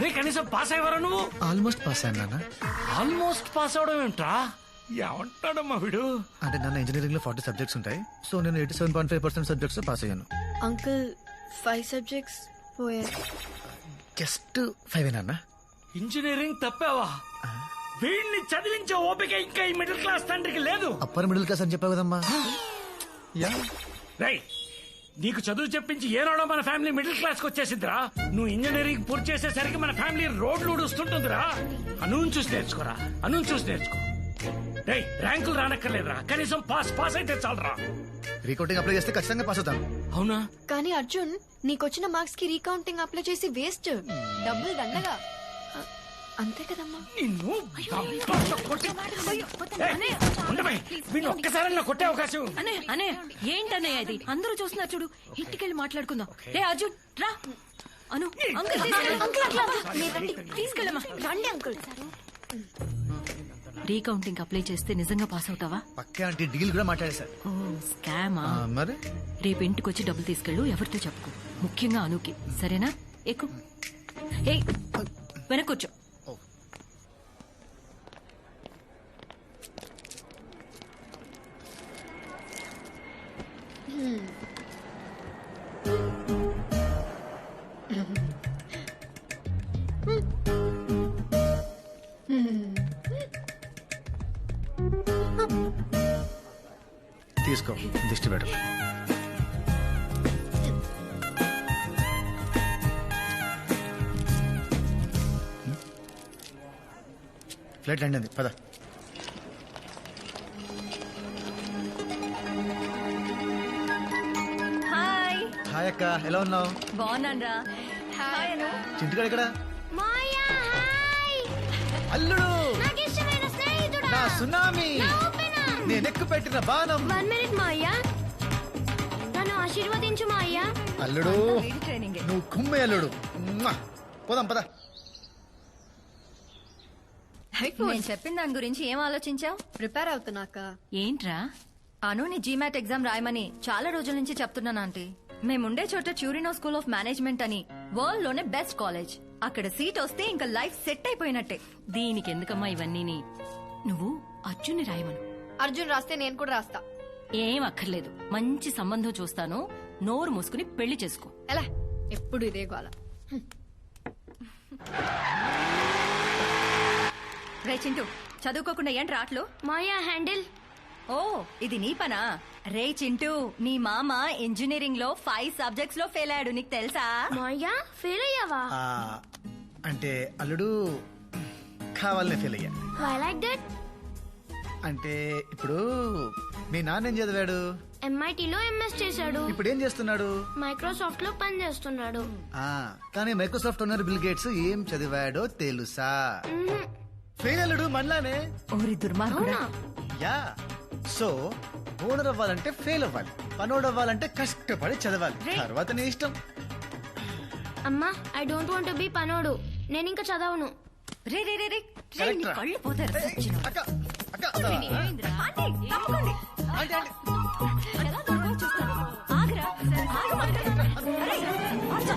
రే కనీసం పాస్ అయ్యేవారా నువ్వు? Almost pass అయ్యాను నాన్న. ఆల్మోస్ట్ పాస్ అవడం ఏంట్రా? ఏమంటాడమ్మా వీడు? అంటే నాన్న ఇంజనీరింగ్ లో 40 సబ్జెక్ట్స్ ఉంటాయి. సో నేను 87.5% సబ్జెక్ట్స్ పాస్ అయ్యాను. అంకుల్ 5 సబ్జెక్ట్స్ పోయాయి. జస్ట్ 5 నాన్న. ఇంజనీరింగ్ తప్పావా? వీడిని చదివించే ఓపిక ఇంకా ఈ మిడిల్ క్లాస్ తండ్రికి లేదు. అప్పర్ మిడిల్ క్లాస్ అని చెప్పావు కదమ్మా. రై నీకు చదువు చెప్పించి ఏనాడో మన ఫ్యామిలీ మిడిల్ క్లాస్ కి వచ్చేసిందిరా. నువ్వు ఇంజనీరింగ్ పూర్తి చేసేసరికి మన ఫ్యామిలీ రోడ్లు ఊడుస్తుంటుందిరా. అనుని చూసి నేర్చుకోరా, అనుని చూసి నేర్చుకో. రై ర్యాంకులు రానక్కర్లేదురా, కనీసం పాస్ అయితే చాలరా. రీకౌంటింగ్ అప్లై చేస్తే ఖచ్చితంగా పాస్ అవుతాను. అవునా? కానీ అర్జున్ నీకొచ్చిన మార్క్స్ కి రీకౌంటింగ్ అప్లై చేసి వేస్ట్. డబ్బులు దండగా. అంతే కదమ్మా. నిన్ను వీడిని ఒక్కసారి కొట్టే అవకాశం. అనే ఏంటన్నయ్య ఇది? అందరూ చూస్తున్నారు చూడు. ఇంటికెళ్ళి మాట్లాడుకుందాం. రే అర్జున్ రా. అను తీసుకెళ్ళమ్మా. రండి అంకుల్. రీకౌంటింగ్ అప్లై చేస్తే నిజంగా పాస్ అవుతావా? పక్కే అంటే డీల్ కూడా మాట్లాడేశారు. ఓ స్కామా? మరి రేపు ఇంటికి వచ్చి డబ్బులు తీసుకెళ్ళు. ఎవరితో చెప్పుకో, ముఖ్యంగా అనుకి. సరేనా? ఎక్కు. ఏ వెనకొచ్చు. తీసుకో, దిష్టి పెట్టు. ఫ్లైట్ ల్యాండ్ అయింది, పద. హాయ్. హాయ్ అక్క, ఎలా ఉన్నావు? బాగున్నాను. హాయ్ అను. చింటికాడు ఇక్కడ. అల్లుడు, నా సునామీ, నేను ఎక్కు పెట్టిన బాణం. 1 minute మాయ్యా, నన్ను ఆశీర్వదించు మాయ్యా. అల్లుడు నువ్వు కుమ్మే అల్లుడు. పోదాం పద. నేను చెప్పిన దాని గురించి ఏం ఆలోచించావు? ప్రిపేర్ అవుతున్నాక. ఏంట్రా? అను నీ జీమాట్ ఎగ్జామ్ రాయమని చాలా రోజుల నుంచి చెప్తున్నాను ఆంటీ. మేముండే చోట ట్యూరినో స్కూల్ ఆఫ్ మేనేజ్మెంట్ అని వరల్డ్ లోనే బెస్ట్ కాలేజ్. అక్కడ సీట్ వస్తే ఇంకా లైఫ్ సెట్ అయిపోయినట్టే. దీనికి ఎందుకమ్మా ఇవన్నీ? నువ్వు అర్జున్ని రాయమను. అర్జున్ రాస్తే నేను కూడా రాస్తా. ఏం అక్కర్లేదు, మంచి సంబంధం చూస్తాను. నోరు మూసుకుని పెళ్లి చేసుకో. ఎలా ఎప్పుడు ఇదే గోల. రే చింటూ, చదువుకోకుండా ఏంటి రాట్లు? మాయా హ్యాండిల్. ఓ ఇది నీ పనా? రే చింటూ, నీ మామ ఇంజనీరింగ్ లో 5 సబ్జెక్ట్స్ లో ఫెయిల్ అయ్యాడు, నీకు తెలుసా? మాయా ఫెయిల్ అయ్యావా? అంటే అల్లుడు కావాలనే ఫెయిల్ అయ్యా. Why like that? అంటే ఇప్పుడు మీ నాన్న ఏం చదివాడు? MIT లో MS చేశాడు. ఇప్పుడు ఏం చేస్తున్నాడు? మైక్రోసాఫ్ట్ లో పని చేస్తున్నాడు. కానీ మైక్రోసాఫ్ట్ ఓనర్ బిల్ గేట్స్ ఏం చదివాడో తెలుసా? ఫెయిల్ అల్లుడు మనలానే. ఓరి దుర్మార్గుడా. యా, సో ఓనర్ అవ్వాలంటే ఫెయిల్ అవ్వాలి, పనోడు అవ్వాలంటే కష్టపడి చదవాలి. తర్వాత నీ ఇష్టం. అమ్మా, ఐ డోంట్ వాంట్ బి పనోడు. నేను ఇంకా చదవను. రే రే రే రే, Correct రా. కళ్ళు పోతారు. అక్క అక్క ఆంటీ, తప్పకండి. ఎలా దొరకవో చూస్తాను. ఆగ్రా, ఆగు మాట్లాడు. అరే, ఆచా.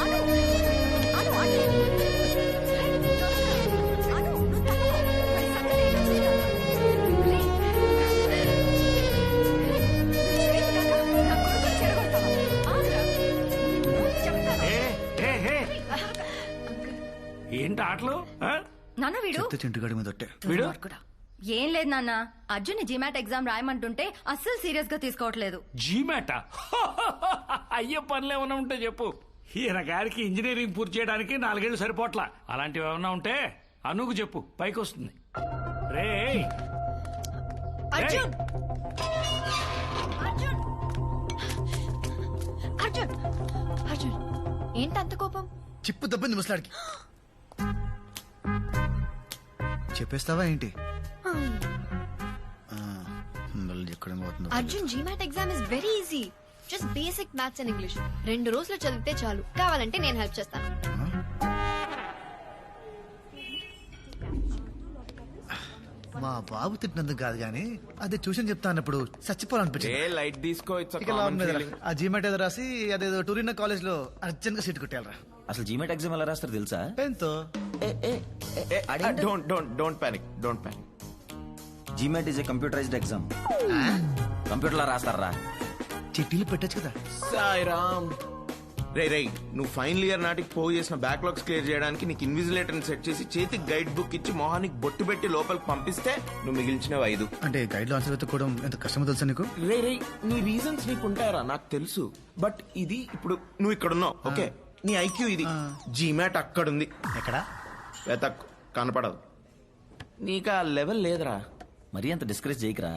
అను, అను, ఆంటీ. అను, నువ్వు తప్పకు. మరి సంగతి ఏంటో చూస్తాను. లే. ఏంటి కాక? నా కొడుకుని చెడగొడతావా? ఆగ్రా. నువ్వు చెప్తాను. ఏంటి ఆటలు? నాన్న వీడు చింటుగాడి మీద ఒట్టే. వీడు ఏం లేదు నాన్న, అర్జున్ జీమాట్ ఎగ్జామ్ రాయమంటుంటే అస్సలు సీరియస్ గా తీసుకోవట్లేదు. జీమాట అయ్యే పనులు ఏమైనా ఉంటే చెప్పు. ఈయన గారికి ఇంజనీరింగ్ పూర్తి చేయడానికి 4 ఏళ్లు సరిపోట్లా. అలాంటివి ఏమైనా ఉంటే అనుకు చెప్పు, పైకి వస్తుంది. రే అర్జున్, అర్జున్, అర్జున్, అర్జున్, ఏంటి అంత కోపం? చిప్పు దబ్బింది ముసలాడికి. చెప్పేస్తావా ఏంటి? Arjun, GMAT exam is very easy. Just basic maths and English. 2 రోజులు చదివితే చాలు. కావాలంటే నేను హెల్ప్ చేస్తాను. మా బాబు తిట్టినందుకు కాదు గానీ అదే ట్యూషన్ చెప్తా అన్నప్పుడు చచ్చిపోవాలనిపించింది. లైట్ తీసుకో. ఆ జీమాట్ ఏదో రాసి అదేదో టూరినో కాలేజ్ లో అర్జెంట్ గా సీట్ కొట్టేయాలరా. అసలు జీమెట్ ఎగ్జామ్ ఎలా రాస్తారు తెలుసా? పెన్తో. Don't panic. GMAT is a computerised exam. Computer లో రాస్తారా? చిట్టీలు పెట్టచ్చు కదా. సాయిరామ్. రే నువ్వు ఫైనల్ ఇయర్ నాటికి పోగు చేసిన బ్యాక్లాగ్స్ క్లియర్ చేయడానికి నీకు ఇన్విజిలేటర్ సెట్ చేసి చేతికి గైడ్ బుక్ ఇచ్చి మొహానికి బొట్టు పెట్టి లోపలికి పంపిస్తే నువ్వు మిగిల్చినవి 5. అంటే గైడ్ లో ఆన్సర్ వెతుక్కోవడం ఎంత కష్టమో తెలుసా నీకు? రే నీ రీజన్స్ నీకు ఉంటాయరా నాకు తెలుసు. బట్ ఇది ఇప్పుడు నువ్వు ఇక్కడ ఉన్నావు, ఓకే? నీ ఐక్యూ ఇది. జీమాట్ అక్కడుంది. ఎక్కడ? వెతక్ కనపడదు. నీకు ఆ లెవెల్ లేదురా. మరీ అంత డిస్కరేజ్ చేయకరా,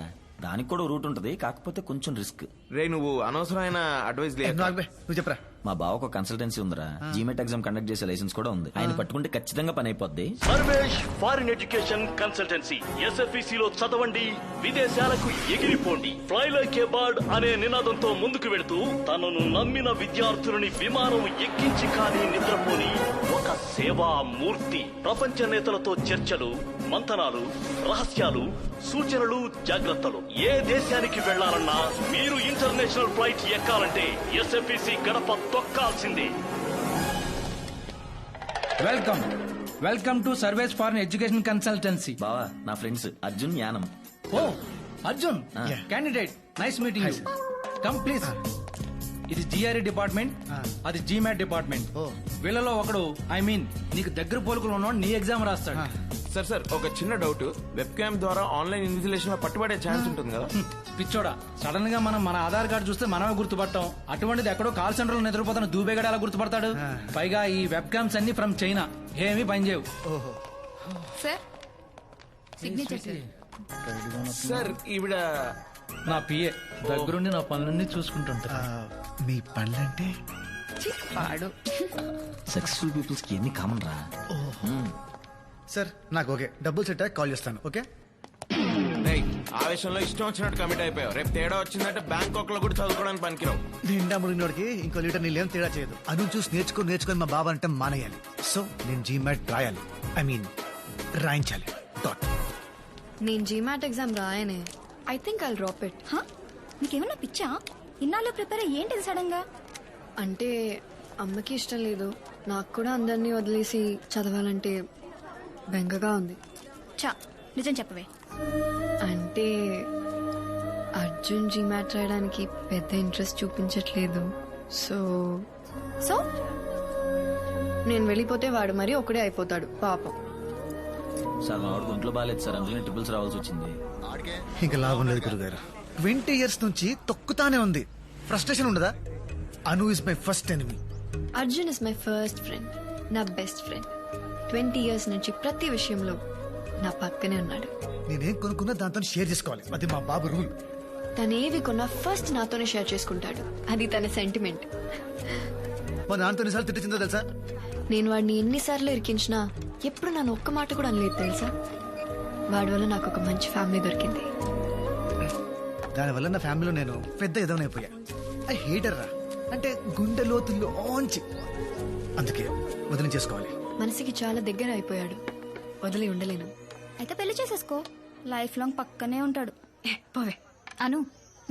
దానికి కూడా రూట్ ఉంటది, కాకపోతే కొంచెం రిస్క్. రే నువ్వు అనవసరమైన అడ్వైస్ లేదు. నువ్వు చెప్పరా. మా బావకు ఒక కన్సల్టెన్సీ ఉందిరా, జీమెట్ ఎగ్జామ్ కండక్ట్ చేసే లైసెన్స్ కూడా ఉంది. ఆయన పట్టుకుంటే ఖచ్చితంగా పని అయిపోద్ది. Sarvesh foreign education consultancy. SFEC లో చదవండి, విదేశాలకు ఎగిరిపోండి. ఫ్లై లైక్ ఏ బర్డ్ అనే నినాదంతో ముందుకు వెళుతూ తనను నమ్మిన విద్యార్థులని విమానం ఎక్కించి కానీ నిద్రపోని ఒక సేవా మూర్తి. ప్రపంచ నేతలతో చర్చలు, మంతనాలు, రహస్యాలు, సూచనలు, జాగ్రత్తలు. ఏ దేశానికి వెళ్లాలన్నా మీరు ఇంటర్నేషనల్ ఫ్లైట్ ఎక్కాలంటే SFEC గడప తొక్కాల్సిందే. వెల్కమ్ టు సర్వేస్ ఫారెన్ ఎడ్యుకేషన్ కన్సల్టెన్సీ. బావా నా ఫ్రెండ్స్ అర్జున్, యానం. ఓ Arjun, candidate, nice meeting you. Come please. ఇది GRE డిపార్ట్మెంట్, అది GMAT డిపార్ట్మెంట్. వీళ్ళలో ఒకడు, ఐ మీన్ నీకు దగ్గర పోలుకులు ఉన్నవాడు నీ ఎగ్జామ్ రాస్తాడు. సార్ ఒక చిన్న డౌట్. వెబ్ క్యామ్ ద్వారా ఆన్లైన్ ఇన్విజిలేషన్ లో పట్టుబడే ఛాన్స్ ఉంటుంది కదా? పిచ్చోడా, సడన్ గా మనం మన ఆధార్ కార్డు చూస్తే మనమే గుర్తుపట్టాం. అటువంటిది ఎక్కడో కాల్ సెంటర్ లో నిద్రపోతున్న దూబేగడ ఎలా గుర్తుపడతాడు? పైగా ఈ వెబ్ క్యామ్స్ అన్ని ఫ్రమ్ చైనా, ఏమీ పనిచేయవు. సార్ సిగ్నేచర్ సార్ ఈవిడ నా పిఏ, దగ్గరుండి నా పనులన్నీ చూసుకుంటుంటా. మీ పనులంటే సక్సెస్ఫుల్ పీపుల్స్ కి ఎన్ని కామన్ రా. సార్ నాకు ఓకే, డబ్బులు సెట్ అయ్యి కాల్ చేస్తాను. ఓకే? ఆవేశంలో ఇష్టం వచ్చినట్టు కమిట్ అయిపోయావు. రేపు తేడా వచ్చిందంటే బ్యాంకాక్ లో కూడా చదువుకోవడానికి పనికిరావు. నిండా మునిగినోడికి ఇంకో లీటర్ నీళ్ళేం తేడా చేయదు. అను చూసి నేర్చుకొని మా బాబా అంటే మానేయాలి. సో నేను జీమాట్ రాయాలి, ఐ మీన్ రాయించాలి. నేను GMAT ఎగ్జామ్ రాయనే. I think I'll drop it. నీకేమన్నా పిచ్చా? ఇన్నాళ్ళు ప్రిపేర్ ఏంటిది సడన్ గా? అంటే అమ్మకి ఇష్టం లేదు, నాకు కూడా అందరినీ వదిలేసి చదవాలంటే బెంగగా ఉంది. చా నిజం చెప్పవే. అంటే అర్జున్ GMAT రాయడానికి పెద్ద ఇంట్రెస్ట్ చూపించట్లేదు. సో సో నేను వెళ్ళిపోతే వాడు మరీ ఒకడే అయిపోతాడు పాపం. సార్ మా వాడికి ఒంట్లో బాగాలేదు సార్, అందుకని ట్రిపుల్స్ రావాల్సి వచ్చింది. ఇంకా లాభం లేదు గురుగారు. 20 years నుంచి తొక్కుతానే ఉంది. ఫ్రస్ట్రేషన్ ఉండదా? Anu is my first enemy. Arjun is my first friend, నా బెస్ట్ ఫ్రెండ్. 20 years నుంచి ప్రతి విషయంలో నా పక్కనే ఉన్నాడు. నేనేం కొనుక్కున్నా దాంతో షేర్ చేసుకోవాలి, అది మా బాబు రూల్. తనేవి కొన్నా ఫస్ట్ నాతోనే షేర్ చేసుకుంటాడు, అది తన సెంటిమెంట్. మా నాన్నతో ఎన్నిసార్లు తిట్టిందో తెలుసా? నేను వాడిని ఎన్నిసార్లు ఇరికించినా ఎప్పుడు నన్ను ఒక్క మాట కూడా అనలేదు తెలుసా. వాడి వల్ల నాకు ఒక మంచి ఫ్యామిలీ దొరికింది. దానివల్ల నా ఫ్యామిలీలో నేను పెద్ద ఎదవనైపోయా. ఐ హేటర్ రా, అంటే గుండె లోతుల్లోంచి. అందుకే వదిలించేసుకోవాలి. మనసుకి చాలా దగ్గర అయిపోయాడు, వదిలి ఉండలేను. అయితే పెళ్లి చేసేసుకో, లైఫ్ లాంగ్ పక్కనే ఉంటాడు. పోవే. అను,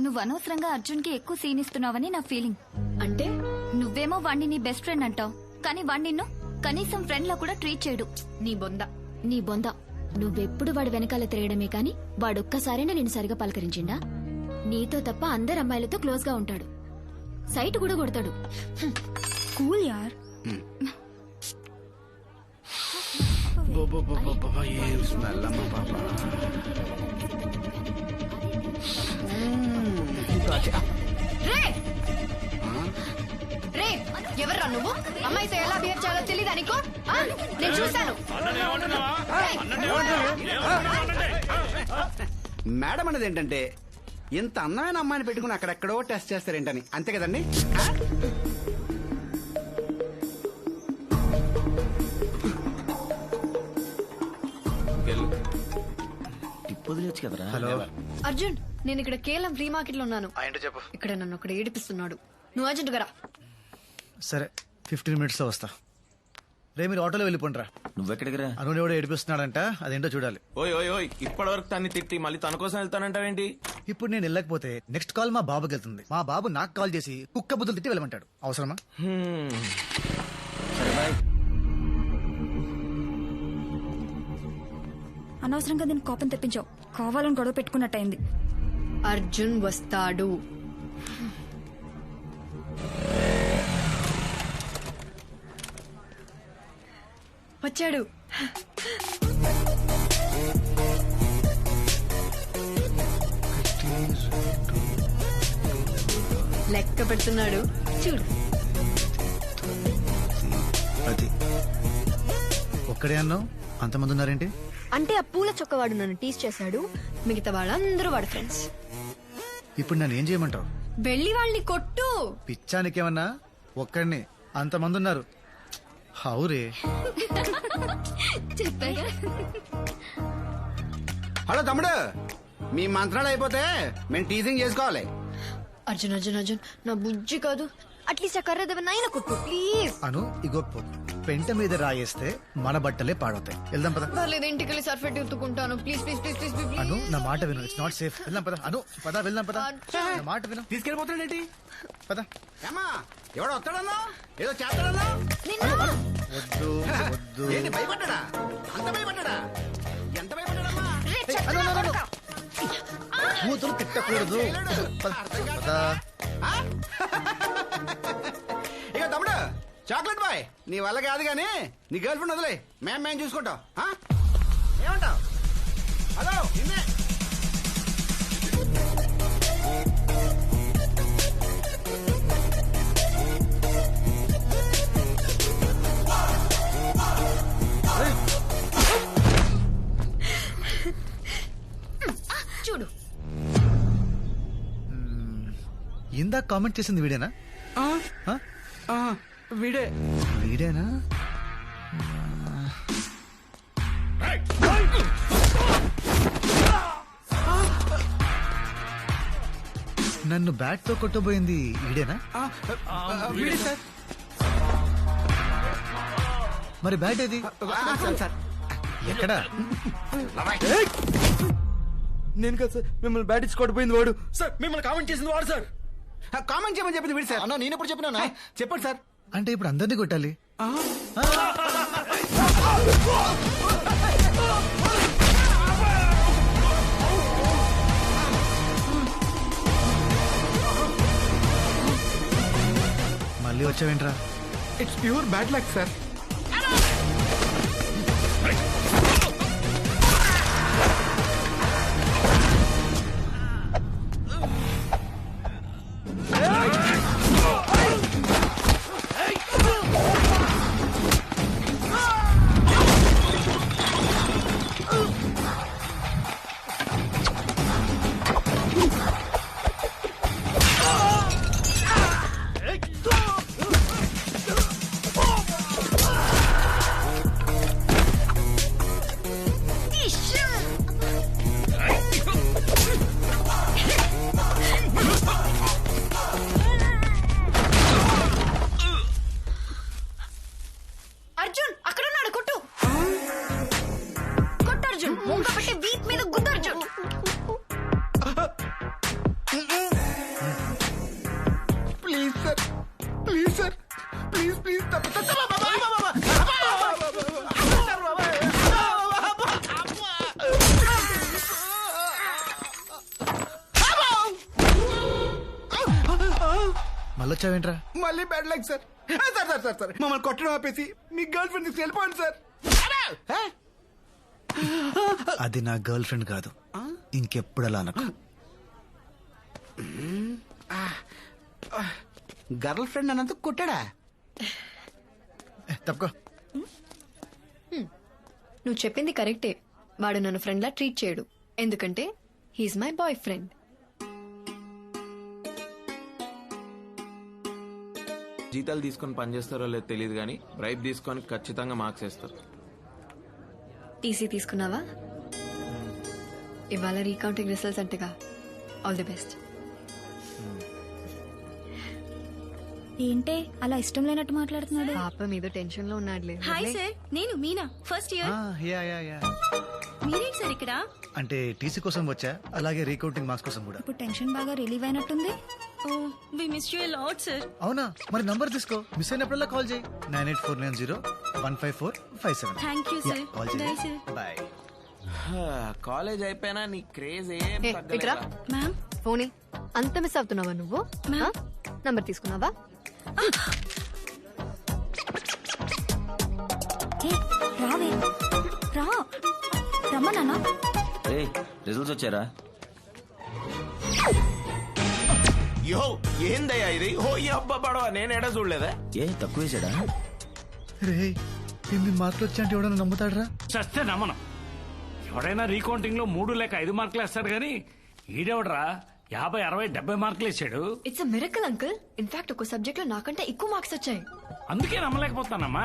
నువ్వు అనవసరంగా అర్జున్ కి ఎక్కువ సీన్ ఇస్తున్నావని నా ఫీలింగ్. అంటే నువ్వేమో వాణ్ణి నీ బెస్ట్ ఫ్రెండ్ అంటావు, కానీ వాణ్ణి నిన్ను కనీసం ఫ్రెండ్ లా కూడా ట్రీట్ చేయడు. నీ బొంద. నువ్వెప్పుడు వాడు వెనకాల తిరగడమే కాని వాడొక్కసారైనా నేను సరిగా పలకరించిండా? నీతో తప్ప అందరు అమ్మాయిలతో క్లోజ్ గా ఉంటాడు, సైట్ కూడా కొడతాడు. కూల్ యార్. ఎవర్రా నువ్వు? అమ్మాయితో ఎలా బిహేవ్ చేయాలో తెలీదా నీకు? నేను చూశాను. మేడం అనేది ఏంటంటే ఇంత అందమైన అమ్మాయిని పెట్టుకుని అక్కడెక్కడో టెస్ట్ చేస్తారేంటని, అంతే కదండి? వదిలేచ్చు కదరా. హలో అర్జున్, నేను ఇక్కడ కేవలం ఫ్రీ మార్కెట్ లో ఉన్నాను. చెప్పు. ఇక్కడ నన్ను ఒకటి ఏడిపిస్తున్నాడు. నువ్వు అర్జెంట్ గా రా. సరే 15 minutes లో వస్తా. రే మీరు ఆటోలో వెళ్ళిపోండిరా. నువ్వెక్కడికి రా? అను ఎవడో ఏడిపిస్తున్నాడంట, అదేంటో చూడాలి. ఓయ్ ఇప్పటి వరకు తన్ని తిట్టి మళ్ళీ తన కోసం వెళ్తానంటావేంటి? ఇప్పుడు నేను వెళ్ళకపోతే నెక్స్ట్ కాల్ మా బాబుకి వెళ్తుంది. మా బాబు నాకు కాల్ చేసి కుక్క బుద్ధులు తిట్టి వెళ్ళమంటాడు. అవసరమా? సరే అనవసరంగా నేను కోపం తెప్పించావు. కావాలని గొడవ పెట్టుకున్నట్టయింది. అర్జున్ వస్తాడు. వచ్చాడు. లెక్క పెడుతున్నాడు చూడు. అది ఒక్కడే అన్నావు, అంతమంది ఉన్నారేంటి? అంటే ఆ పూల చొక్కవాడు నన్ను టీస్ చేశాడు, మిగతా వాళ్ళందరూ వాడు ఫ్రెండ్స్. ఇప్పుడు నన్ను ఏం చేయమంటావు? వెళ్ళి వాళ్ళని కొట్టు. పిచ్చానికేమన్నా? ఒక్కడిని అంతమంది ఉన్నారు. హౌరే. హలో తమ్ముడు, మీ మంత్రాలు అయిపోతే మేము టీజింగ్ చేసుకోవాలి. అర్జున్ అర్జున్ అర్జున్, నా బుజ్జి కాదు, అట్లీస్ట్ ఆ కర్ర దెబ్బనైనా కొట్టు ప్లీజ్. అను ఇగో పెంట మీద రాయేస్తే మన బట్టలే పాడవుతాయి. వెళ్దాం పద. పర్లేదు, ఇంటికి వెళ్ళి సర్ఫెట్ ఎత్తుకుంటాను. Please please please please please. Anu నా మాట విను, ఇట్స్ నాట్ సేఫ్. వెళ్దాం పద. అను పద, వెళ్దాం పద. నా మాట విను. తీసుకెళ్ళిపోతాడేంటి? పద. ఏమా ఎవడో వస్తాడన్నా, ఏదో చేస్తాడన్నా? వద్దు వద్దు. ఏంటి భయపడ్డా? అంత భయపడ్డా? ఎంత భయపడ్డాడమ్మా? కూతురు తిట్టకూడదు. పద, పద. ఇక తమ్ముడు, చాక్లెట్ బాయ్ నీ వల్ల కాదు కానీ నీ గర్ల్ ఫ్రెండ్ వదిలే, మేము చూసుకుంటాం. ఏమంటావు? హలో నిన్నే. చూడు, ఇందాక కామెంట్ చేసింది వీడేనా? వీడే. వీడేనా? నన్ను బ్యాట్ తో కొట్టబోయింది వీడేనా? వీడే సార్. మరి బ్యాట్ ఏది? సార్ ఎక్కడా? నేను కదా సార్, మిమ్మల్ని బ్యాట్ ఇచ్చి కొట్టిపోయింది వాడు సార్. మిమ్మల్ని కామెంట్ చేసింది వాడు సార్. కామెంట్ చేయమని చెప్పింది వీడు సార్. అన్నా నేను ఎప్పుడు చెప్పినా? చెప్పండి సార్. అంటే ఇప్పుడు అందరినీ కొట్టాలి? మళ్ళీ వచ్చావేంట్రా? It's pure bad luck sir. Arjun అక్కడ ఉన్నాడు, కొట్టు కొట్టు అర్జున్. ముంగ పెట్టి వీప్ మీద గుద్దు Arjun. Please sir, please sir, please please. మళ్ళీ వచ్చావేంట్రా? మళ్ళీ bad luck sir. Sir sir sir sir మమ్మల్ని కొట్టడం ఆపేసి మీ గర్ల్ ఫ్రెండ్ తీసుకు వెళ్ళిపోండి సార్. అది నా గర్ల్ ఫ్రెండ్ కాదు, ఇంకెప్పుడు అలా అనకు. గర్ల్ ఫ్రెండ్ అన్నందుకు కొట్టాడా? తప్పుకో. నువ్వు చెప్పింది కరెక్టే. వాడు నన్ను ఫ్రెండ్ లా ట్రీట్ చేయడు, ఎందుకంటే హీఈస్ మై బాయ్ ఫ్రెండ్. జీతాలు తీసుకొని పనిచేస్తారో లేదో తెలియదు కానీ బ్రైబ్ తీసుకొని ఖచ్చితంగా మార్క్స్ వేస్తారు. టీసీ తీసుకున్నావా? ఇవాళ రీకౌంటింగ్ రిజల్ట్స్ అంటగా. All the best. ఏంటే అలా ఇష్టం లేనట్టు మాట్లాడుతున్నాడు? పాప మీద టెన్షన్ లో ఉన్నాడులే. హాయ్ సార్, నేను మీనా, ఫస్ట్ ఇయర్. మీరేంటి సార్ ఇక్కడ? అంటే టీసీ కోసం వచ్చా, అలాగే రీకౌంటింగ్ మార్క్స్ కోసం కూడా. ఇప్పుడు టెన్షన్ బాగా రిలీవ్ అయినట్టుంది. We miss you a lot sir. అవునా, మరి నంబర్ తీసుకో, మిస్ అయినప్పుడల్లా కాల్ చేయి. 9849015457. Thank you sir. Call bye చేయి. సార్. బాయ్. కాలేజ్ అయిపోయినా నీ క్రేజ్ ఏం ఏ, ఇట్రా. తగ్గలేదా? మ్యామ్ ఫోనే అంత మిస్ అవుతున్నావా నువ్వు? నంబర్ తీసుకున్నావా? ఏ, రావే రా రమ్మన్నా. రే రిజల్ట్స్ వచ్చారా? యో ఏందయ్యా ఇది? ఓ ఈ అబ్బా పడవ నేను ఎడ చూడలేదా? ఏ తక్కువ వేసాడా? రే 8 మార్కులు వచ్చాయంటే ఎవడన్నా నమ్ముతాడరా? చస్తే నమ్మను. ఎవడైనా రీకౌంటింగ్ లో 3 లేక 5 మార్కులు వేస్తాడు కానీ ఈడెవడరా 50, 60, 70 మార్కులు వేసాడు. It's a miracle uncle. In fact ఒక సబ్జెక్ట్ లో నాకంటే ఎక్కువ మార్క్స్ వచ్చాయి. అందుకే నమ్మలేకపోతానమ్మా.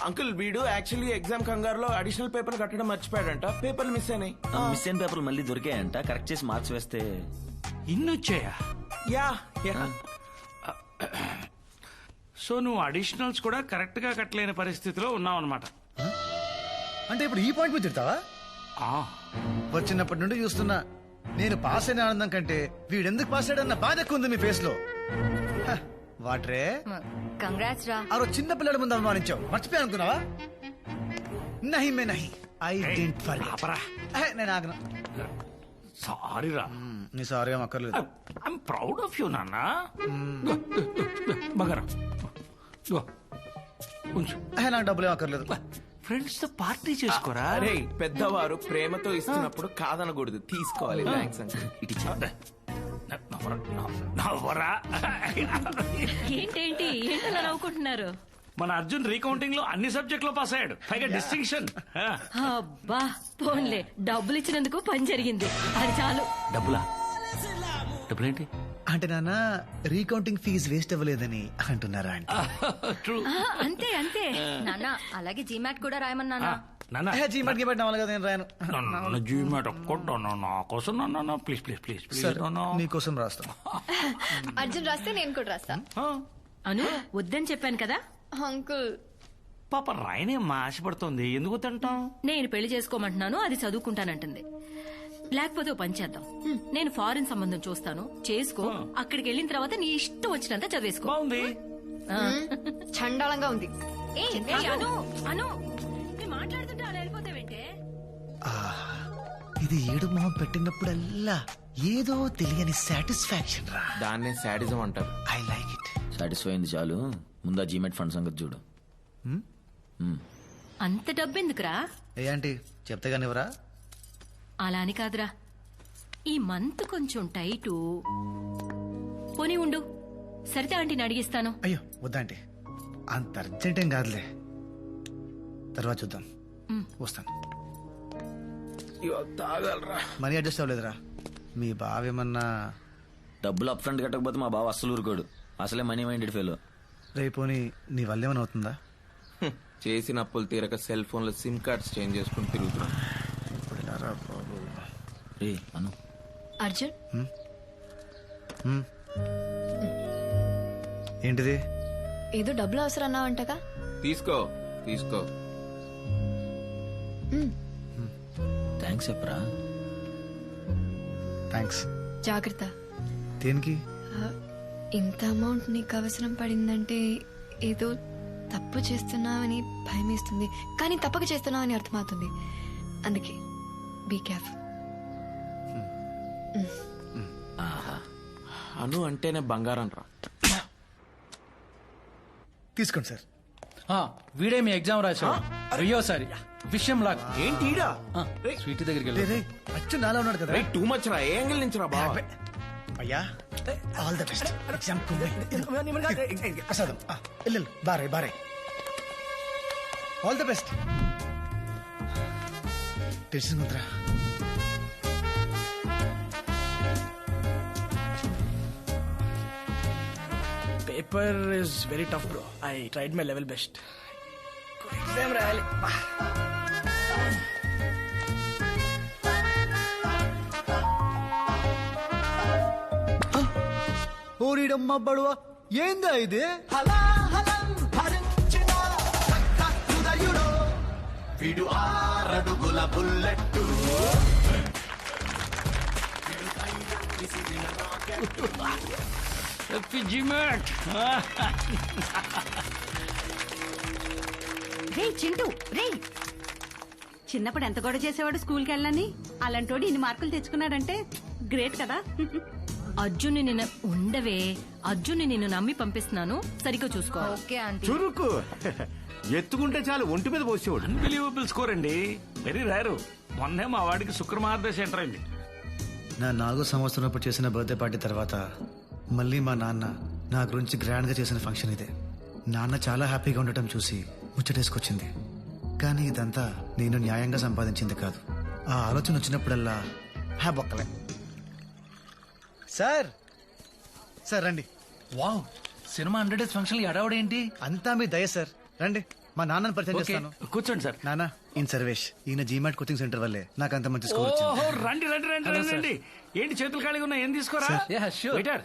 అంకుల్ వీడు యాక్చువల్లీ ఎగ్జామ్ కంగారులో అడిషనల్ పేపర్ కట్టడం మర్చిపోయాడంట. పేపర్లు మిస్ అయినాయి. మిస్ అయిన పేపర్లు మళ్ళీ దొరికాయంట. కరెక్ట్ చేసి మార్క్స్ వేస్తే ఇన్ని వచ్చాయా? Yeah yeah. సో నువ్వు అడిషనల్స్ కూడా కరెక్ట్ గా కట్టలేని పరిస్థితిలో ఉన్నావు అనమాట. అంటే ఇప్పుడు ఈ పాయింట్ మీద తిడతావా? వచ్చినప్పటి నుండి చూస్తున్నా, నేను పాస్ అయిన ఆనందం కంటే వీడెందుకు పాస్ అయ్యాడన్న బాధ ఎక్కువ ఉంది మీ ఫేస్ లో. వాట్రే కంగ్రాట్స్ రా. ఆ రోజు చిన్న పిల్లల ముందు అవమానించావు, మర్చిపోయా అనుకున్నావా? నహి మే నహి, ఐ డెంట్ ఫర్గెట్. నేను ఆగను. సారీ రా. నీ సారీ ఏం అక్కర్లేదు. ఐఎమ్ ప్రౌడ్ ఆఫ్ యూ నాన్న. బగరా ఉంచు. నాకు డబ్బులు ఏం అక్కర్లేదు. ఫ్రెండ్స్ తో పార్టీ చేసుకోరా. అరే పెద్దవారు ప్రేమతో ఇస్తున్నప్పుడు కాదనకూడదు, తీసుకోవాలి. Thanks uncle. ఇటు నవ్వరా. ఏంటేంటి ఏంటలా నవ్వుకుంటున్నారు? మన అర్జున్ రీకౌంటింగ్ లో అన్ని సబ్జెక్ట్ లో పాస్ అయ్యాడు, పైగా డిస్టింక్షన్. అబ్బా పోన్లే, డబ్బులు ఇచ్చినందుకు పని జరిగింది, అది చాలు. డబ్బులా? డబ్బులేంటి? అంటే నాన్న రీకౌంటింగ్ ఫీజు వేస్ట్ అవ్వలేదని అంటున్నారా? అంటే ట్రూ. అంతే అంతే నాన్న. అలాగే జీమాట్ కూడా రాయమన్నా. జీమట్ గిమట్ నవ్వాలి కదా, నేను రాయను. జీమాట్ ఒక్కటన్నా నా కోసం నాన్న. ప్లీజ్ ప్లీజ్ ప్లీజ్ ప్లీజ్ సరే, నీకోసం రాస్తా. అర్జున్ రాస్తే నేను కూడా రాస్తా. అను వద్దని చెప్పాను కదా అంకుల్. పాప రాయనేమ్మా, ఆశపడుతోంది. ఎందుకు తింటాం? నేను పెళ్లి చేసుకోమంటున్నాను, అది చదువుకుంటానంటుంది. లేకపోతే ఓ పని చేద్దాం, నేను ఫారిన్ సంబంధం చూస్తాను, చేసుకో. అక్కడికి వెళ్ళిన తర్వాత నీ ఇష్టం వచ్చినంత చదివేసుకో. బాగుంది. చండాలంగా ఉంది. అను అను నేను మాట్లాడుతుంటే అలా వెళ్ళిపోతావేంటే? ఇది ఏడు మొహం పెట్టినప్పుడల్లా ఏదో తెలియని సాటిస్ఫాక్షన్ రా. దాన్నే శాడిజం అంటారు. I like it. సాటిస్ఫై అయింది చాలు. ముందా జీమెట్ ఫండ్ సంగతి చూడు. అంత డబ్బెందుకురా? ఏ ఆంటీ చెప్తే కానివరా? అలా అని కాదురా, ఈ మంత్ కొంచెం టైటు. పోనీ ఉండు, సరితే ఆంటీని అడిగిస్తాను. అయ్యో వద్దా ఆంటీ, అంత అర్జెంట్ ఏం కాదులే, తర్వాత చూద్దాం. వస్తాను. తాగలరా. Money adjust అవ్వలేదురా. మీ బావేమన్నా డబ్బులు అప్ ఫ్రంట్ కట్టకపోతే మా బావ అస్సలు ఊరుకోడు. అసలే మనీ మైండెడ్ ఫెలో. రేపోని నీ వల్ల ఏమైనా అవుతుందా? చేసిన అప్పులు తీరక సెల్ ఫోన్ లో సిమ్ కార్డ్స్ చేంజ్ చేసుకుని తిరుగుతున్నా. రే అను. అర్జున్ ఏంటిది? ఏదో డబ్బులు అవసరం అన్నావంటగా. తీసుకో తీసుకో. థ్యాంక్స్ చెప్పరా. థ్యాంక్స్. జాగ్రత్త. దేనికి? ఇంత అమౌంట్ నీకు అవసరం పడిందంటే ఏదో తప్పు చేస్తున్నావని భయం వేస్తుంది, కానీ తప్పక చేస్తున్నావని అర్థమవుతుంది. అందుకే బీ కేర్ఫుల్. అను అంటేనే బంగారం రా. తీసుకోండి సార్. వీడే మీ ఎగ్జామ్ రాశాడు. అయ్యోసారి విషయం లాగా ఏంటి స్వీట్ దగ్గరికి వెళ్ళి అచ్చు నాలా ఉన్నాడు కదా. టూ మచ్ రా. ఏ యాంగిల్ నుంచి రా బాబా? అయ్యా ఆల్ ద బెస్ట్. ఎగ్జామ్ ప్రసాదం బారే బారే. All the best. తెలిసిందిరా. Paper is very tough bro. I tried my level best. Exam రాయాలి. ఓరిడమ్మ బడువా, ఏందా ఇది? వీడు 6 అడుగుల బుల్లెట్టు. రే చింటూ రే, చిన్నప్పుడు ఎంత గొడవ చేసేవాడు స్కూల్కి వెళ్ళని, అలాంటోడు ఇన్ని మార్కులు తెచ్చుకున్నాడంటే గ్రేట్ కదా. అర్జున్ని నిన్న ఉండవే, అర్జున్ని నిన్ను నమ్మి పంపిస్తున్నాను, సరిగ్గా చూసుకో. Okay aunty. చురుకు ఎత్తుకుంటే చాలు ఒంటి మీద పోసేవాడు. అన్బిలీవబుల్ స్కోర్ అండి, వెరీ రేరు. మొన్నే మా వాడికి శుక్రమార్దశ ఎంటర్ అయింది. నా 4వ సంవత్సరం అప్పుడు చేసిన బర్త్డే పార్టీ తర్వాత మళ్ళీ మా నాన్న నా గురించి గ్రాండ్ గా చేసిన ఫంక్షన్ ఇదే. నాన్న చాలా హ్యాపీగా ఉండటం చూసి ముచ్చటేసుకొచ్చింది. కానీ ఇదంతా నేను న్యాయంగా సంపాదించింది కాదు. ఆ ఆలోచన వచ్చినప్పుడల్లా బొక్కలే. సార్ సార్ రండి. వావ్, సినిమా 100 డేస్ ఫంక్షన్ ఎడవడేంటి? అంతా మీ దయ సార్, రండి. మా నాన్నని పరిచయం చేస్తాను. కూర్చోండి సార్. నాన్న, ఈయన సర్వేష్. ఈయన జీమాట్ కోచింగ్ సెంటర్ వల్లే నాకు అంత మంచి స్కోర్ వచ్చింది. ఓహో, రండి రండి రండి రండి రండి. ఏంటి చేతులు ఖాళీగా ఉన్నాయి, ఏం తీసుకోరా? Waiter,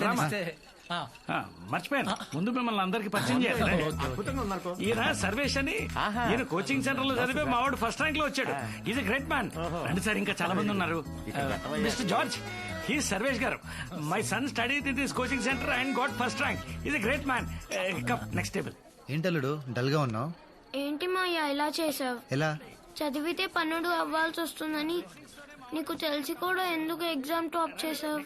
రామా. మర్చిపోయాను, ముందు మిమ్మల్ని అందరికి పరిచయం చేయాలి. ఈయన సర్వేష్ అని, ఈయన కోచింగ్ సెంటర్ లో చదివే మా వాడు ఫస్ట్ ర్యాంక్ లో వచ్చాడు. Is a great man. రండి సార్, ఇంకా చాలా మంది ఉన్నారు. Mister George, he Sarvesh garu. My son studied in this coaching centre and got first rank. Is a great man. Come next table. ఏంటల్లుడు డల్ గా ఉన్నావు? ఏంటి మాయా ఇలా చేసావు? ఎలా? చదివితే 12 అవ్వాల్సి వస్తుందని నీకు తెలిసి కూడా ఎందుకు ఎగ్జామ్ టాప్ చేసావు?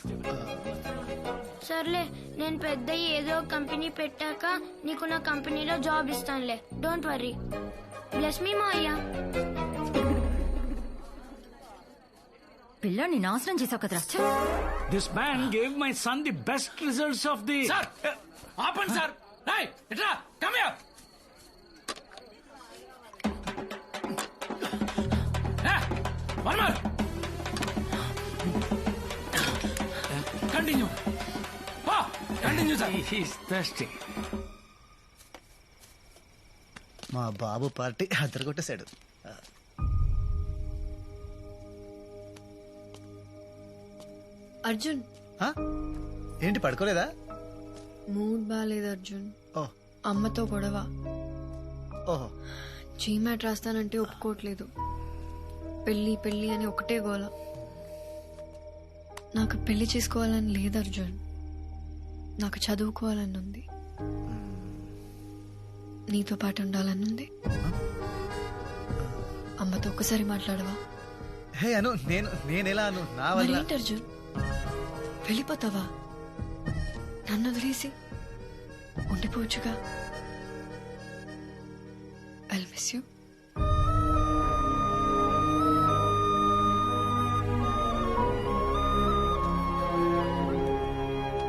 సర్లే, నేను పెద్ద ఏదో కంపెనీ పెట్టాక నీకు నా కంపెనీలో జాబ్ ఇస్తానులే. Don't worry. Bless me Maya. పిల్లని నాశనం చేసావు కదరా. This man gave my son the best results of the. ఆపండి సార్. ఇట్రా, come here. One more. Continue. Continue sir. He's thirsty. మా బాబు పార్టీ అద్దరగొట్టేశాడు. అర్జున్, ఏంటి పడుకోలేదా? మూడ్ బాగాలేదు అర్జున్. అమ్మతో గొడవ. ఓహో. జీమాట్ రాస్తానంటే ఒప్పుకోవట్లేదు. పెళ్లి పెళ్లి అని ఒకటే గోల. నాకు పెళ్లి చేసుకోవాలని లేదు అర్జున్, నాకు చదువుకోవాలని ఉంది. నీతో పాటు ఉండాలని ఉంది. అమ్మతో ఒక్కసారి మాట్లాడవా? హే అను, నేనెలా అను? నా వల్ల. మరేంటి అర్జున్, వెళ్ళిపోతావా? నన్ను వదిలేసి ఉండిపోవచ్చుగా. I'll miss you.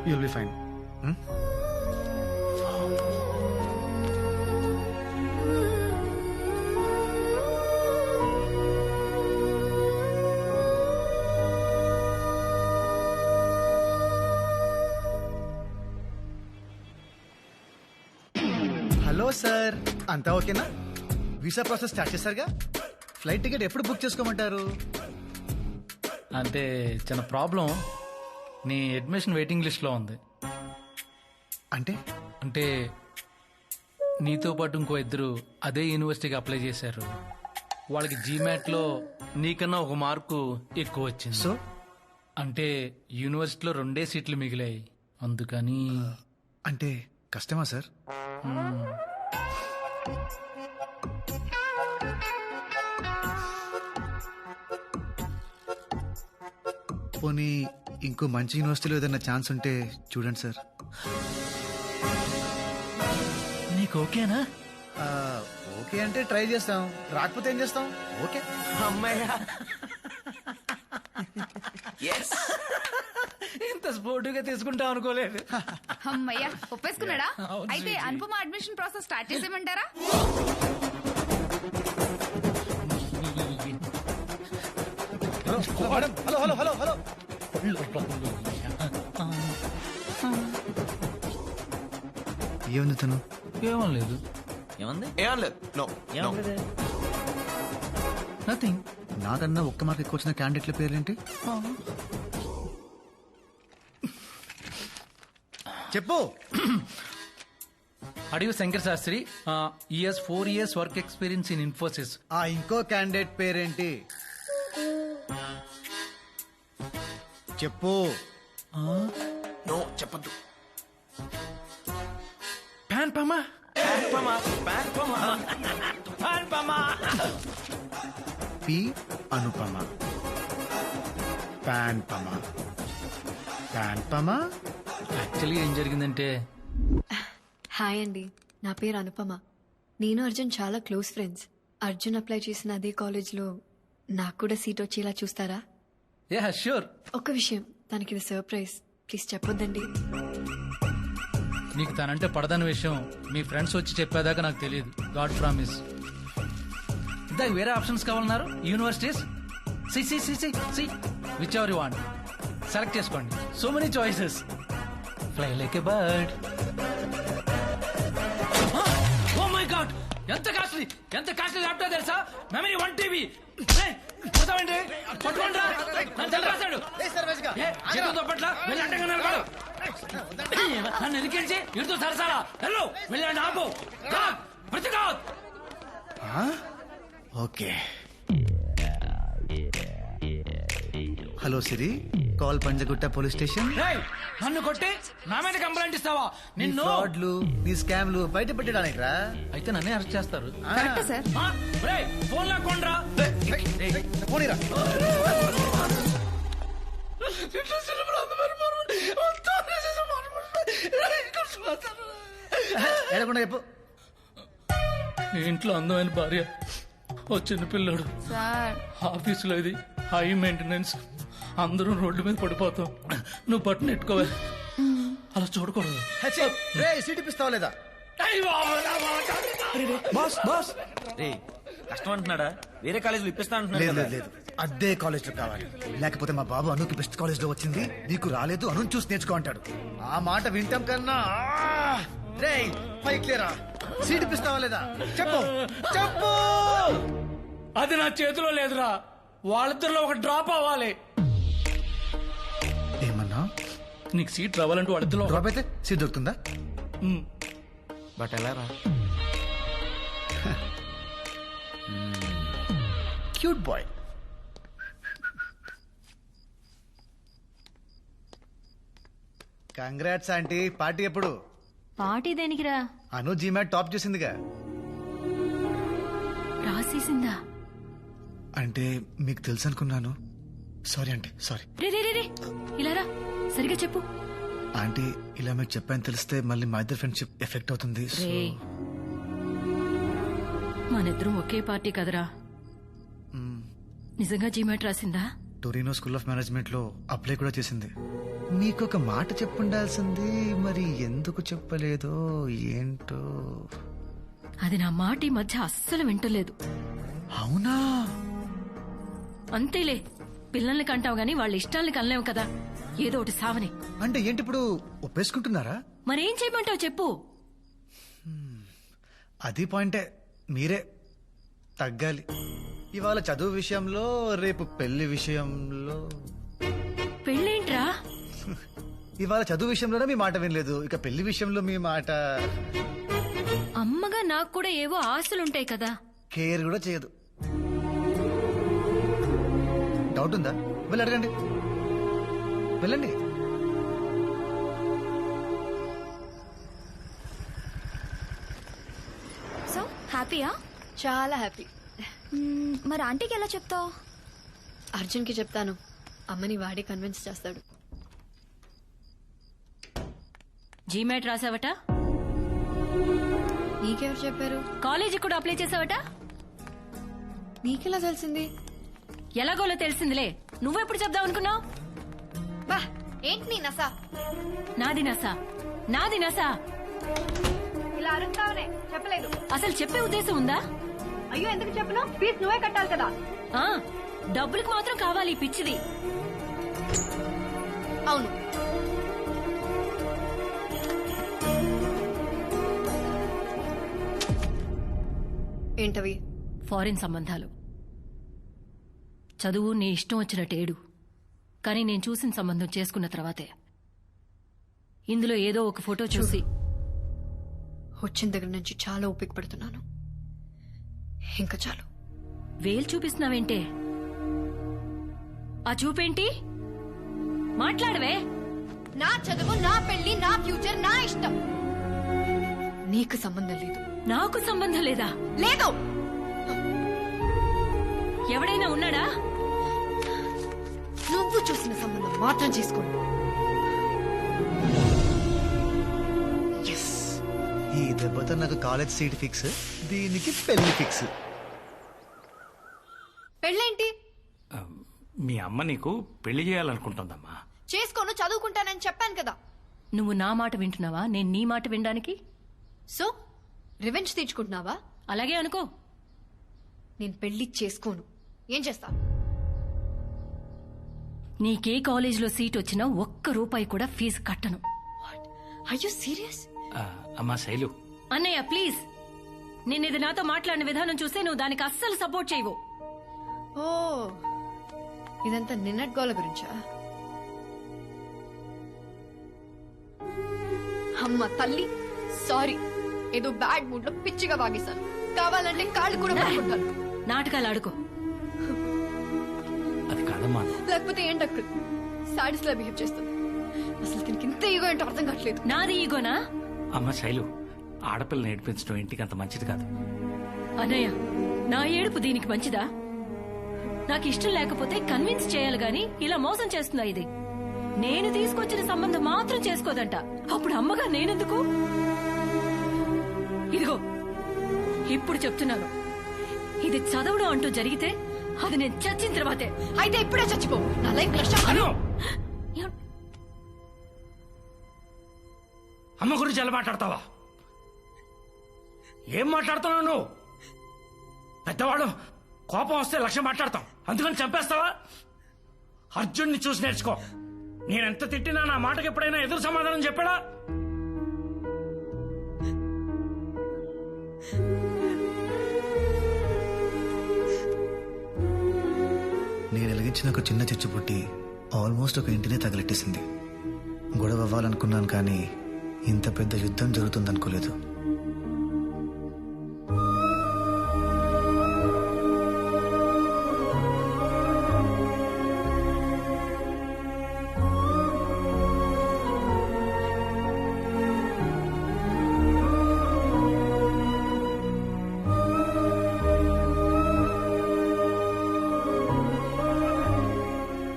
You'll be fine. Hello sir, అంతా ఓకేనా? వీసా ప్రాసెస్ స్టార్ట్ చేశారుగా? ఫ్లైట్ టికెట్ ఎప్పుడు బుక్ చేసుకోమంటారు? అంటే చిన్న ప్రాబ్లం, నీ అడ్మిషన్ వెయిటింగ్ లిస్ట్ లో ఉంది. అంటే నీతో పాటు ఇంకో 2 అదే యూనివర్సిటీకి అప్లై చేశారు. వాళ్ళకి జీమాట్ లో నీకన్నా 1 మార్కు ఎక్కువ వచ్చింది. సో అంటే యూనివర్సిటీలో 2 సీట్లు మిగిలాయి, అందుకని. అంటే కష్టమా సార్? పోనీ ఇంకో మంచి యూనివర్సిటీలో ఏదైనా ఛాన్స్ ఉంటే చూడండి సార్. నీకు ఓకేనా? ఓకే అంటే ట్రై చేస్తాం, రాకపోతే ఏం చేస్తాం? ఓకే. అమ్మాయ్యా, ఇంత స్పోర్టివ్గా తీసుకుంటాం అనుకోలేదు. అమ్మయ్యా, ఒప్పేసుకున్నాడా? అయితే అనుపమ అడ్మిషన్ ప్రాసెస్ స్టార్ట్ చేసేయమంటారా? Hello hello hello hello. ఏముంది తను? ఏమనలేదు. ఏమంది? ఏమనలేదు. No nothing. నాకన్నా 1 మార్క్ ఎక్కువ వచ్చిన క్యాండిడేట్ల పేర్లేంటి? చెప్పు. Adivi Shankar Shastri is 4 years work experience in Infosys. ఆ ఇంకో క్యాండిడేట్ పేరేంటి చెప్పు. నో చెప్పద్దు. ప్యాన్ పమా పి అనుపమ, ప్యాన్ పమ, ప్యాన్ పమ. యాక్చువల్లీ ఏం జరిగిందంటే, హాయ్ అండి, నా పేరు అనుపమ. నేను అర్జున్ చాలా క్లోజ్ ఫ్రెండ్స్. అర్జున్ అప్లై చేసిన అదే కాలేజ్లో నాకు కూడా సీట్ వచ్చేలా చూస్తారా? Yeah sure. ఒక్క విషయం, తనకి ఇది సర్ప్రైజ్, ప్లీజ్ చెప్పొద్దండి. నీకు తనంటే పడదని విషయం మీ ఫ్రెండ్స్ వచ్చి చెప్పేదాకా నాకు తెలియదు. God promise. ఇందాక వేరే ఆప్షన్స్ కావాలన్నారు. Universities see whichever you want select చేసుకోండి. So many choices. Fly like a bird. Oh my god, ఎంత కాస్ట్లీ ల్యాప్టాప్ తెలుసా? Memory 1 TB. పట్టుకోండి, నన్ను ఎదిరించి ఇడుతూ సరసాలా హలో వెళ్ళండి. ఆపు. ఓకే. హలో సిరి, కాల్ పంజగుట్ట పోలీస్ స్టేషన్. నన్ను కొట్టి నా మీద కంప్లైంట్ ఇస్తావా? నిన్ను ఫ్రాడ్లు, నీ స్కామ్లు బయట పెట్టడానికి రా. అయితే నన్నే అరెస్ట్ చేస్తారు. ఫోన్ లాక్కోండ్రా. ఏడకుండా చెప్పు. ఇంట్లో అందమైన భార్య, ఓ చిన్న పిల్లడు, ఆఫీసులో ఇది హై మెయింటెనెన్స్, అందరూ రోడ్డు మీద పడిపోతాం. నువ్వు పట్టు నెట్టుకోవాలి, అలా చూడకూడదు. సీట్ ఇప్పిస్తావా లేదా? కష్టం అంటున్నాడా? వేరే కాలేజీలో ఇప్పిస్తా అంటున్నాడు. లేదు, అదే కాలేజ్ లో కావాలి. లేకపోతే మా బాబు అనుకి బెస్ట్ కాలేజ్ లో వచ్చింది, నీకు రాలేదు, అను చూసి నేర్చుకో అంటాడు. ఆ మాట వింటాం కన్నా పైకి లేరా. సీట్ ఇప్పిస్తావా లేదా? చెప్పు. అది నా చేతిలో లేదురా. వాళ్ళిద్దరిలో ఒక డ్రాప్ అవ్వాలి. ఏమన్నా? నీకు సీట్ రావాలంటే వాళ్ళిద్దరిలో డ్రాప్ అయితే సీట్ దొరుకుతుందా? బట్ ఎలా రా? Cute boy. Congrats aunty. Party ఎప్పుడు? పార్టీ దేనికిరా? అను జీమాట్ టాప్ చేసిందిగా. రాసేసిందా? అంటే మీకు తెలుసు అనుకున్నాను. Sorry aunty, sorry. రే ఇలా రా, సరిగా చెప్పు. ఆంటీ, ఇలా మీకు చెప్పాను తెలిస్తే మళ్ళీ మా ఇద్దరు ఫ్రెండ్షిప్ ఎఫెక్ట్ అవుతుంది. మనిద్దరం ఒకే పార్టీ కదరా. నిజంగా జీమాట్ రాసిందా? టొరినో స్కూల్ ఆఫ్ మేనేజ్మెంట్ లో అప్లై కూడా చేసింది. మీకు ఒక మాట చెప్పుండాల్సింది, మరి ఎందుకు చెప్పలేదో ఏంటో. అది నా మాట ఈ మధ్య అస్సలు వింటలేదు. అవునా? అంతేలే, పిల్లల్ని కంటావు గాని వాళ్ళ ఇష్టాల్ని కనలేవు కదా. ఏదో ఒకటి సావని. అంటే ఏంటి ఇప్పుడు ఒప్పేసుకుంటున్నారా? మరేం చేయమంటావు చెప్పు. అది పాయింటే, మీరే తగ్గాలి. ఇవాళ చదువు విషయంలో, రేపు పెళ్లి విషయంలో. పెళ్ళేంట్రా? ఇవాళ చదువు విషయంలోనే మీ మాట వినలేదు, ఇక పెళ్లి విషయంలో మీ మాట. అమ్మగా నాకు కూడా ఏవో ఆశలుంటాయి కదా. కేర్ కూడా చేయదు. డౌట్ ఉందా? వెళ్ళి అడగండి, వెళ్ళండి. సో హ్యాపీయా? చాలా హ్యాపీ. మరి ఆంటీకి ఎలా చెప్తావు? అర్జున్కి చెప్తాను, అమ్మని వాడే కన్విన్స్ చేస్తాడు. జీమాట్ రాసావట? నీకెవరు చెప్పారు? కాలేజీ కూడా అప్లై చేసావట? నీకెలా తెలిసింది? ఎలాగోలో తెలిసిందిలే. నువ్వెప్పుడు చెప్దాం అనుకున్నావు? బా, ఏంటి నీ నసా? నాది నసా. ఇలా అరుస్తావనే చెప్పలేదు. అసలు చెప్పే ఉద్దేశం ఉందా? అయ్యో, ఎందుకు చెప్పను? ఫీజు నువ్వే కట్టాలి కదా. డబ్బులకు మాత్రం కావాలి పిచ్చిది. అవును, ఏంటవి? ఫారిన్ సంబంధాలు. చదువు నీ ఇష్టం వచ్చినట్టేడు, కానీ నేను చూసిన సంబంధం చేసుకున్న తర్వాతే ఇందులో ఏదో ఒక ఫోటో చూసి వచ్చిన దగ్గర నుంచి చాలా ఓపిక పడుతున్నాను. ఇంకా చాలు. వేలు చూపిస్తున్నావేంటే? ఆ చూపేంటి? మాట్లాడవే. నా చదువు, నా పెళ్లి, నా ఫ్యూచర్, నా ఇష్టం. నీకు సంబంధం లేదు. నాకు సంబంధం లేదా? లేదు. ఎవడైనా ఉన్నాడా? నువ్వు చూసిన సంబంధం మాత్రం చేసుకోండి. ఈ దెబ్బతో నాకు కాలేజ్ సీట్ ఫిక్స్, దీనికి పెళ్లి ఫిక్స్. పెళ్ళేంటి? మీ అమ్మ నీకు పెళ్లి చేయాలనుకుంటుందమ్మా. చేసుకోను, చదువుకుంటానని చెప్పాను కదా. నువ్వు నా మాట వింటున్నావా? నేను నీ మాట వినడానికి? సో రివెంజ్ తీర్చుకుంటున్నావా? అలాగే అనుకో. నేను పెళ్లి చేసుకోను. ఏం చేస్తా? నీకే కాలేజీలో సీట్ వచ్చినా ₹1 కూడా ఫీజు కట్టను. Are you serious? అమ్మా శైలు. అన్నయ్య ప్లీజ్, నిన్నిది నాతో మాట్లాడిన విధానం చూస్తే నువ్వు దానికి అస్సలు సపోర్ట్ చేయవు. ఓ, ఇదంతా నిన్నటి గోల గురించా? అమ్మ తల్లి, సారీ. ఏదో బ్యాడ్ మూడ్ లో పిచ్చిగా వాగేశాను. కావాలంటే కాళ్ళు కూడా పట్టుకుంటాను. నాటకాలు ఆడుకో. అది కాదమ్మా. లేకపోతే ఏంటక్కడ సాడీస్ లా బిహేవ్ చేస్తుంది. అసలు దీనికి ఇంత ఈగో ఏంటో అర్థం కావట్లేదు. నాది ఈగోనా? అమ్మ శైలు, ఆడపిల్లని ఏడిపించడం ఇంటికి అంత మంచిది కాదు. అన్నయ్య, నా ఏడుపు దీనికి మంచిదా? నాకు ఇష్టం లేకపోతే కన్విన్స్ చేయాలి గాని ఇలా మోసం చేస్తుందా ఇది? నేను తీసుకొచ్చిన సంబంధం మాత్రం చేసుకోదంట. అప్పుడు అమ్మగా నేనెందుకు? ఇదిగో ఇప్పుడు చెప్తున్నాను, ఇది చదవడం అంటూ జరిగితే అది నేను చచ్చిన తర్వాతే. అయితే ఇప్పుడే చచ్చిపో. నా లైఫ్ అమ్మ గురించి ఎలా మాట్లాడతావా? ఏం మాట్లాడుతున్నావు నువ్వు? పెద్దవాడు కోపం వస్తే 1,00,000 మాట్లాడతాం, అందుకని చంపేస్తావా? అర్జున్ని చూసి నేర్చుకో. నేనెంత తిట్టినా నా మాటకి ఎప్పుడైనా ఎదురు సమాధానం చెప్పాడా? నేను వెలిగించిన ఒక చిన్న చిచ్చు పుట్టి ఆల్మోస్ట్ ఒక ఇంటినే తగలెట్టేసింది. గొడవ అవ్వాలనుకున్నాను, కానీ ఇంత పెద్ద యుద్ధం జరుగుతుందనుకోలేదు.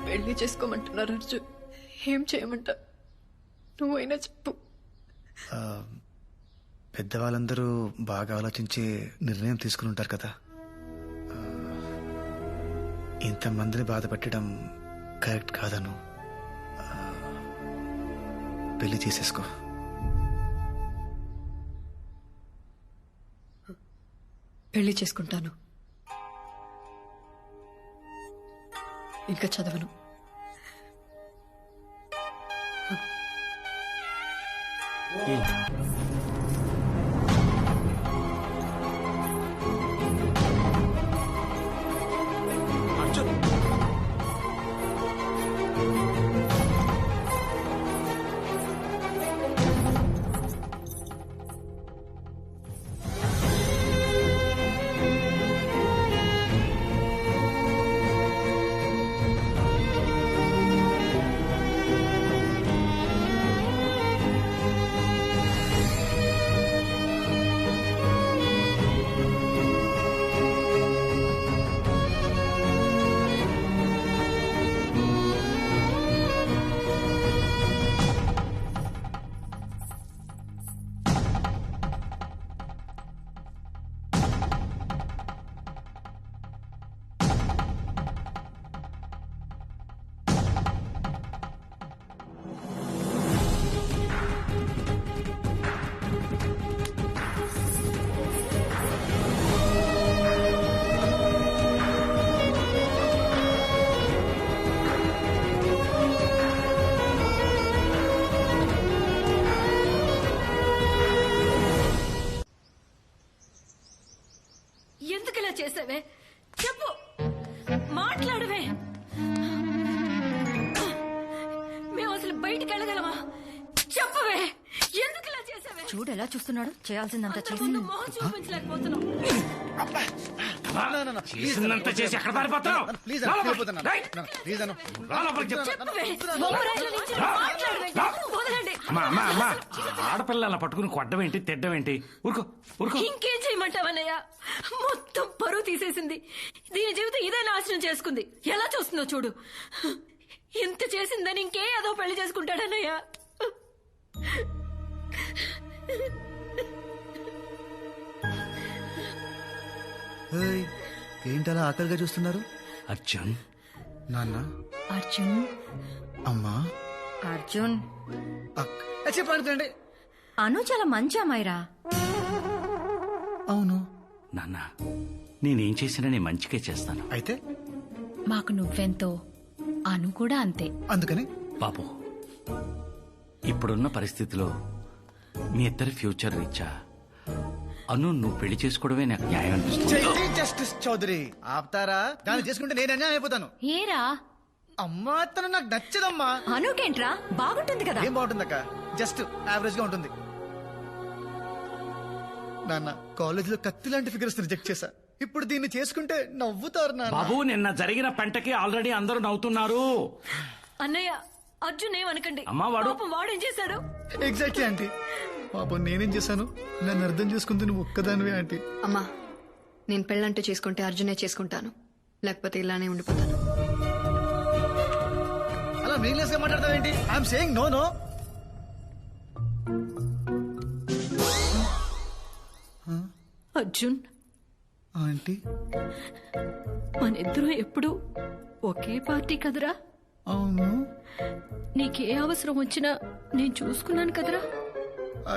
పెళ్లి చేసుకోమంటున్నారు అర్జున్. ఏం చేయమంటా? నువ్వైనా చెప్పు. పెద్దవాళ్ళందరూ బాగా ఆలోచించి నిర్ణయం తీసుకుని ఉంటారు కదా. ఇంతమందిని బాధ పెట్టడం కరెక్ట్ కాదను. పెళ్లి చేసేసుకో. పెళ్లి చేసుకుంటాను. ఇంకా చదవను. చేసావే? చెప్పు, మాట్లాడవే. మేము అసలు బయటికి వెళ్ళగలమా? చెప్పవే, ఎందుకు ఇలా చేసావే? చూడు ఎలా చూస్తున్నాడు, చేయాల్సిందంతా చేసి చూపించలేకపోతున్నాం. చేసిందంతా చేసి ఎక్కడ పారిపోతున్నావు? ప్లీజ్ అమ్మా ఆడపిల్ల అలా పట్టుకుని కొట్టడం ఏంటి, తిట్టడం ఏంటి? ఊరుకో ఊరుకో. ఇంకేం చేయమంటావన్నయ్య? మొత్తం పరువు తీసేసింది. దీని జీవితం ఇదే నాశనం చేసుకుంది. ఎలా చూస్తుందో చూడు. ఇంత చేసిందని ఇంకే ఏదో పెళ్లి చేసుకుంటాడన్నయ్య. ఏంటలా ఆకలిగా చూస్తున్నారు? అర్జున్, నాన్న, అర్జున్, అమ్మా, అర్జున్ చెప్పండి. అను చాలా మంచి అమ్మాయిరా. అవును నాన్న, నేనేం చేసినా నేను మంచిగా చేస్తాను. అయితే మాకు నువ్వెంతో అను కూడా అంతే. అందుకని బాబు, ఇప్పుడున్న పరిస్థితిలో మీ ఇద్దరి ఫ్యూచర్ రీచా అను నువ్వు పెళ్లి చేసుకోవడమే నాకు న్యాయం అనిపిస్తుంది. జస్టిస్ చౌదరి ఆపుతారా? దాన్ని చేసుకుంటే నేను అన్యాయం అయిపోతాను. ఏరా అమ్మా, తను నాకు నచ్చదమ్మా. అనుకేంట్రా, బాగుంటుంది కదా. ఏం బాగుంటుందక్క, జస్ట్ యావరేజ్ గా ఉంటుంది. నాన్న, కాలేజీలో కత్తి లాంటి ఫిగర్స్ రిజెక్ట్ చేశా. ఇప్పుడు దీన్ని చేసుకుంటే నవ్వుతారు నాన్న. బాబు, నిన్న జరిగిన పెంటకి ఆల్రెడీ అందరూ నవ్వుతున్నారు. అన్నయ్య, అర్జున్ ఏమనకండి. అమ్మా, వాడు వాడేం చేశాడు? Exactly aunty. పాపం నేనేం చేశాను? నన్ను అర్థం చేసుకుంది నువ్వు ఒక్కదానివే ఆంటీ. అమ్మా, నేను పెళ్ళంటూ చేసుకుంటే అర్జునే చేసుకుంటాను, లేకపోతే ఇలానే ఉండిపోతాను. అలా మీనింగ్లెస్ గా మాట్లాడతావేంటి? I'm saying no no. Arjun, aunty, మనిద్దరం ఎప్పుడు ఒకే పార్టీ కదరా? అవును. నీకే అవసరం వచ్చినా నేను చూసుకున్నాను కదరా.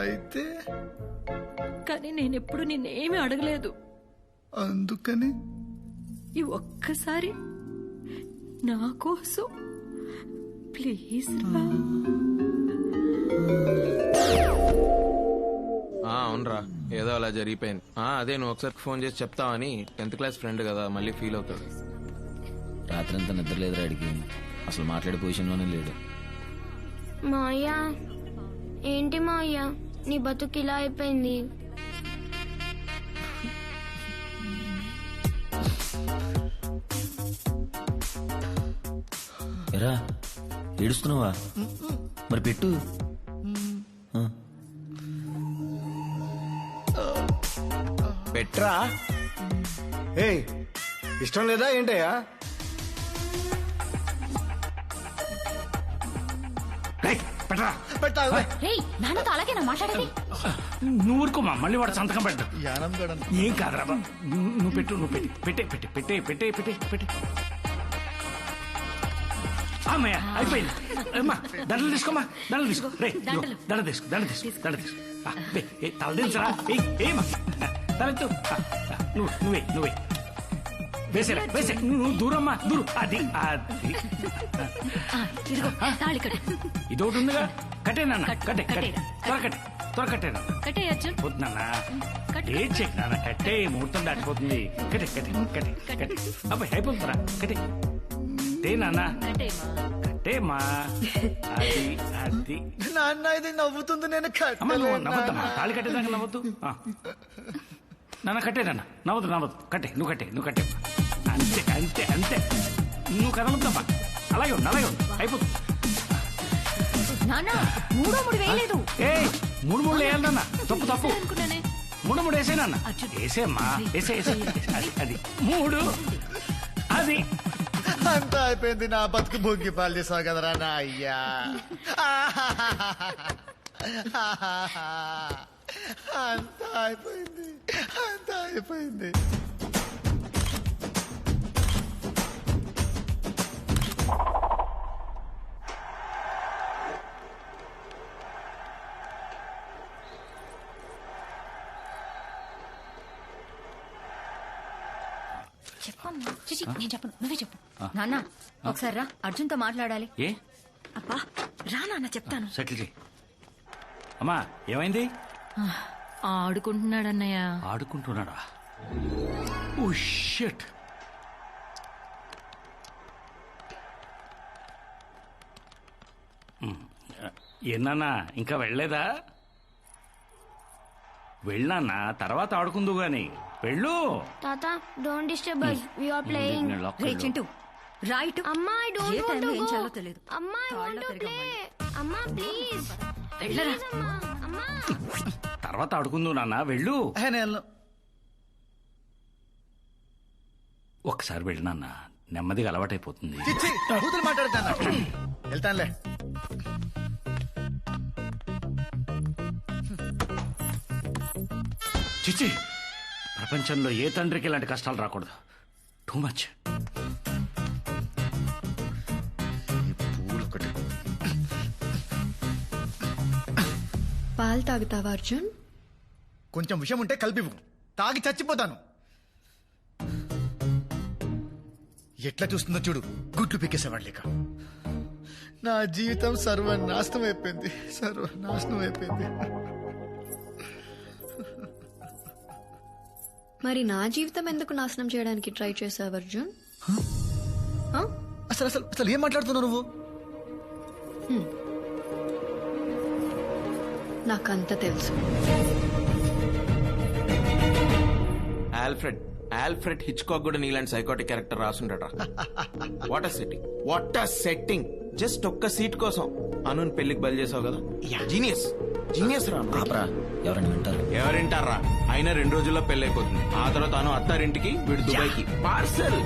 అయితే కానీ నేనెప్పుడు నిన్నేమీ అడగలేదు. అందుకని ఈ ఒక్కసారి నా కోసం ప్లీజ్ రా. అవునరా, ఏదో అలా జరిగిపోయింది. అదే నువ్వు ఒకసారి ఫోన్ చేసి చెప్తావని. 10th క్లాస్ ఫ్రెండ్ కదా, మళ్ళీ ఫీల్ అవుతాడు. రాత్రంతా నిద్ర లేదురా అడిగి, అసలు మాట్లాడే పొజిషన్లోనే లేడు. మాయా, ఏంటి మాయా నీ బతుకు ఇలా అయిపోయింది? ఎరా ఏడుస్తున్నావా? మరి పెట్టు. పెట్రా. ఏయ్, ఇష్టం లేదా ఏంటయ్యా? నాన్నతో అలాగే నా మాట్లాడేది. నువ్వు ఊరుకోమా, మళ్ళీ వాడు సంతకం పెట్టు. ఏం కాదురా, నువ్వు పెట్టు, నువ్వు పెట్టే పెట్టే పెట్టే పెట్టే పెట్టే పెట్టే. అమ్మయ్య, అయిపోయింది. అమ్మా, దండలు తీసుకోమా, దండలు తీసుకో. రే, దండ తీసుకో, దండ తీసుకో, దండ తీసుకో. తల దించరా. ఏమా, తలెత్తు. నువ్వే నువ్వే వేసేరా, వేసే. నువ్వు దూరమ్మా, దూరం. అది అది ఇదొకటి ఉందిగా. కట్టే నాన్న, కట్టే కట్టే, త్వర కట్టే, త్వర కట్టే నాన్న. కట్టే అర్జున్. వద్దు నాన్న, ఏం చెక్ నాన్న, కట్టే. ముహూర్తం దాటిపోతుంది. కట్టే కట్టే కట్టే కట్టే. అబ్బాయి అయిపోతుందిరా, కట్టే. కట్టే నాన్న, కట్టేమా. అది అది నాన్న, ఇది నవ్వుతుంది. నేను నవ్వద్దమ్మా, తాళి కట్టేదాకా నవ్వద్దు. నాన్న కట్టే నాన్న, నవ్వదు నవ్వదు. కట్టే, నువ్వు కట్టే, నువ్వు కట్టే. అంతే అంతే అంతే. నువ్వు కదలొద్దమ్మా, అలాగే ఉండు, అలాగే ఉండు. అయిపోతుంది. ఏ 3 వేయాలి నాన్న. తప్పు తప్పు. 3 వేసే నాన్న. వేసేమ్మా, వేసే వేసే. అది అది 3. అది అంతా అయిపోయింది. నా బతుకు భోగి పాలు చేసావు కదరా నా అయ్యా. అంతా అయిపోయింది, అంతా అయిపోయింది. చెప్పమ్మా. నేను చెప్పను, నువ్వే చెప్పు. నాన్న, ఒకసారి రా, అర్జున్తో మాట్లాడాలి. ఏ అబ్బా రా నాన్న, చెప్తాను. సెటిల్ చేయి. అమ్మా, ఏమైంది? ఆడుకుంటున్నాడన్నయ్య. ఆడుకుంటున్నాడా? Oh shit. ఏనా ఇంకా వెళ్ళలేదా? వెళ్ళన్నా, తర్వాత ఆడుకుందు గాని. వెళ్ళు. తాత don't disturb us, we are playing. రే చింటూ రైట్ అమ్మా ఐ డోంట్ ఏ వాంట్ టైంలో టు ఏం గో. చేయాలో తెలియదు. అమ్మా ఐ వాంట్ టు ప్లే. అమ్మా ప్లీజ్. వెళ్ళరా. అమ్మా. తర్వాత ఆడుకుందు నాన్న, వెళ్ళు. ఒకసారి వెళ్ళు నాన్న, నెమ్మదిగా అలవాటైపోతుంది. మాట్లాడతాను, వెళ్తానులే. చిచ్చి, ప్రపంచంలో ఏ తండ్రికి ఇలాంటి కష్టాలు రాకూడదు. Too much. పాలు తాగుతావా అర్జున్? కొంచెం విషయం ఉంటే కలిపివు, తాగి చచ్చిపోతాను. ఎట్లా చూస్తుందో చూడు, గుడ్లు పీకేసేవాడు లేక. నా జీవితం సర్వనాశనం అయిపోయింది, సర్వనాశనం అయిపోయింది. మరి నా జీవితం ఎందుకు నాశనం చేయడానికి ట్రై చేసావు అర్జున్? అసలు అసలు అసలు ఏం మాట్లాడుతున్నావు నువ్వు? నాకంత తెలుసు. ఆల్ఫ్రెడ్ హిచ్కాక్ కూడా నీలాంటి సైకోటిక్ క్యారెక్టర్ రాసుండట. What a setting, what a setting. Just ఒక్క సీట్ కోసం అనుని పెళ్లికి బలి చేసావు కదా. జీనియస్, జీనియస్ రా. ఎవరింటారా? అయినా 2 రోజుల్లో పెళ్లి అయిపోతుంది. ఆ తర్వాత అను అత్తారింటికి, వీడు దుబాయ్కి. పార్సల్.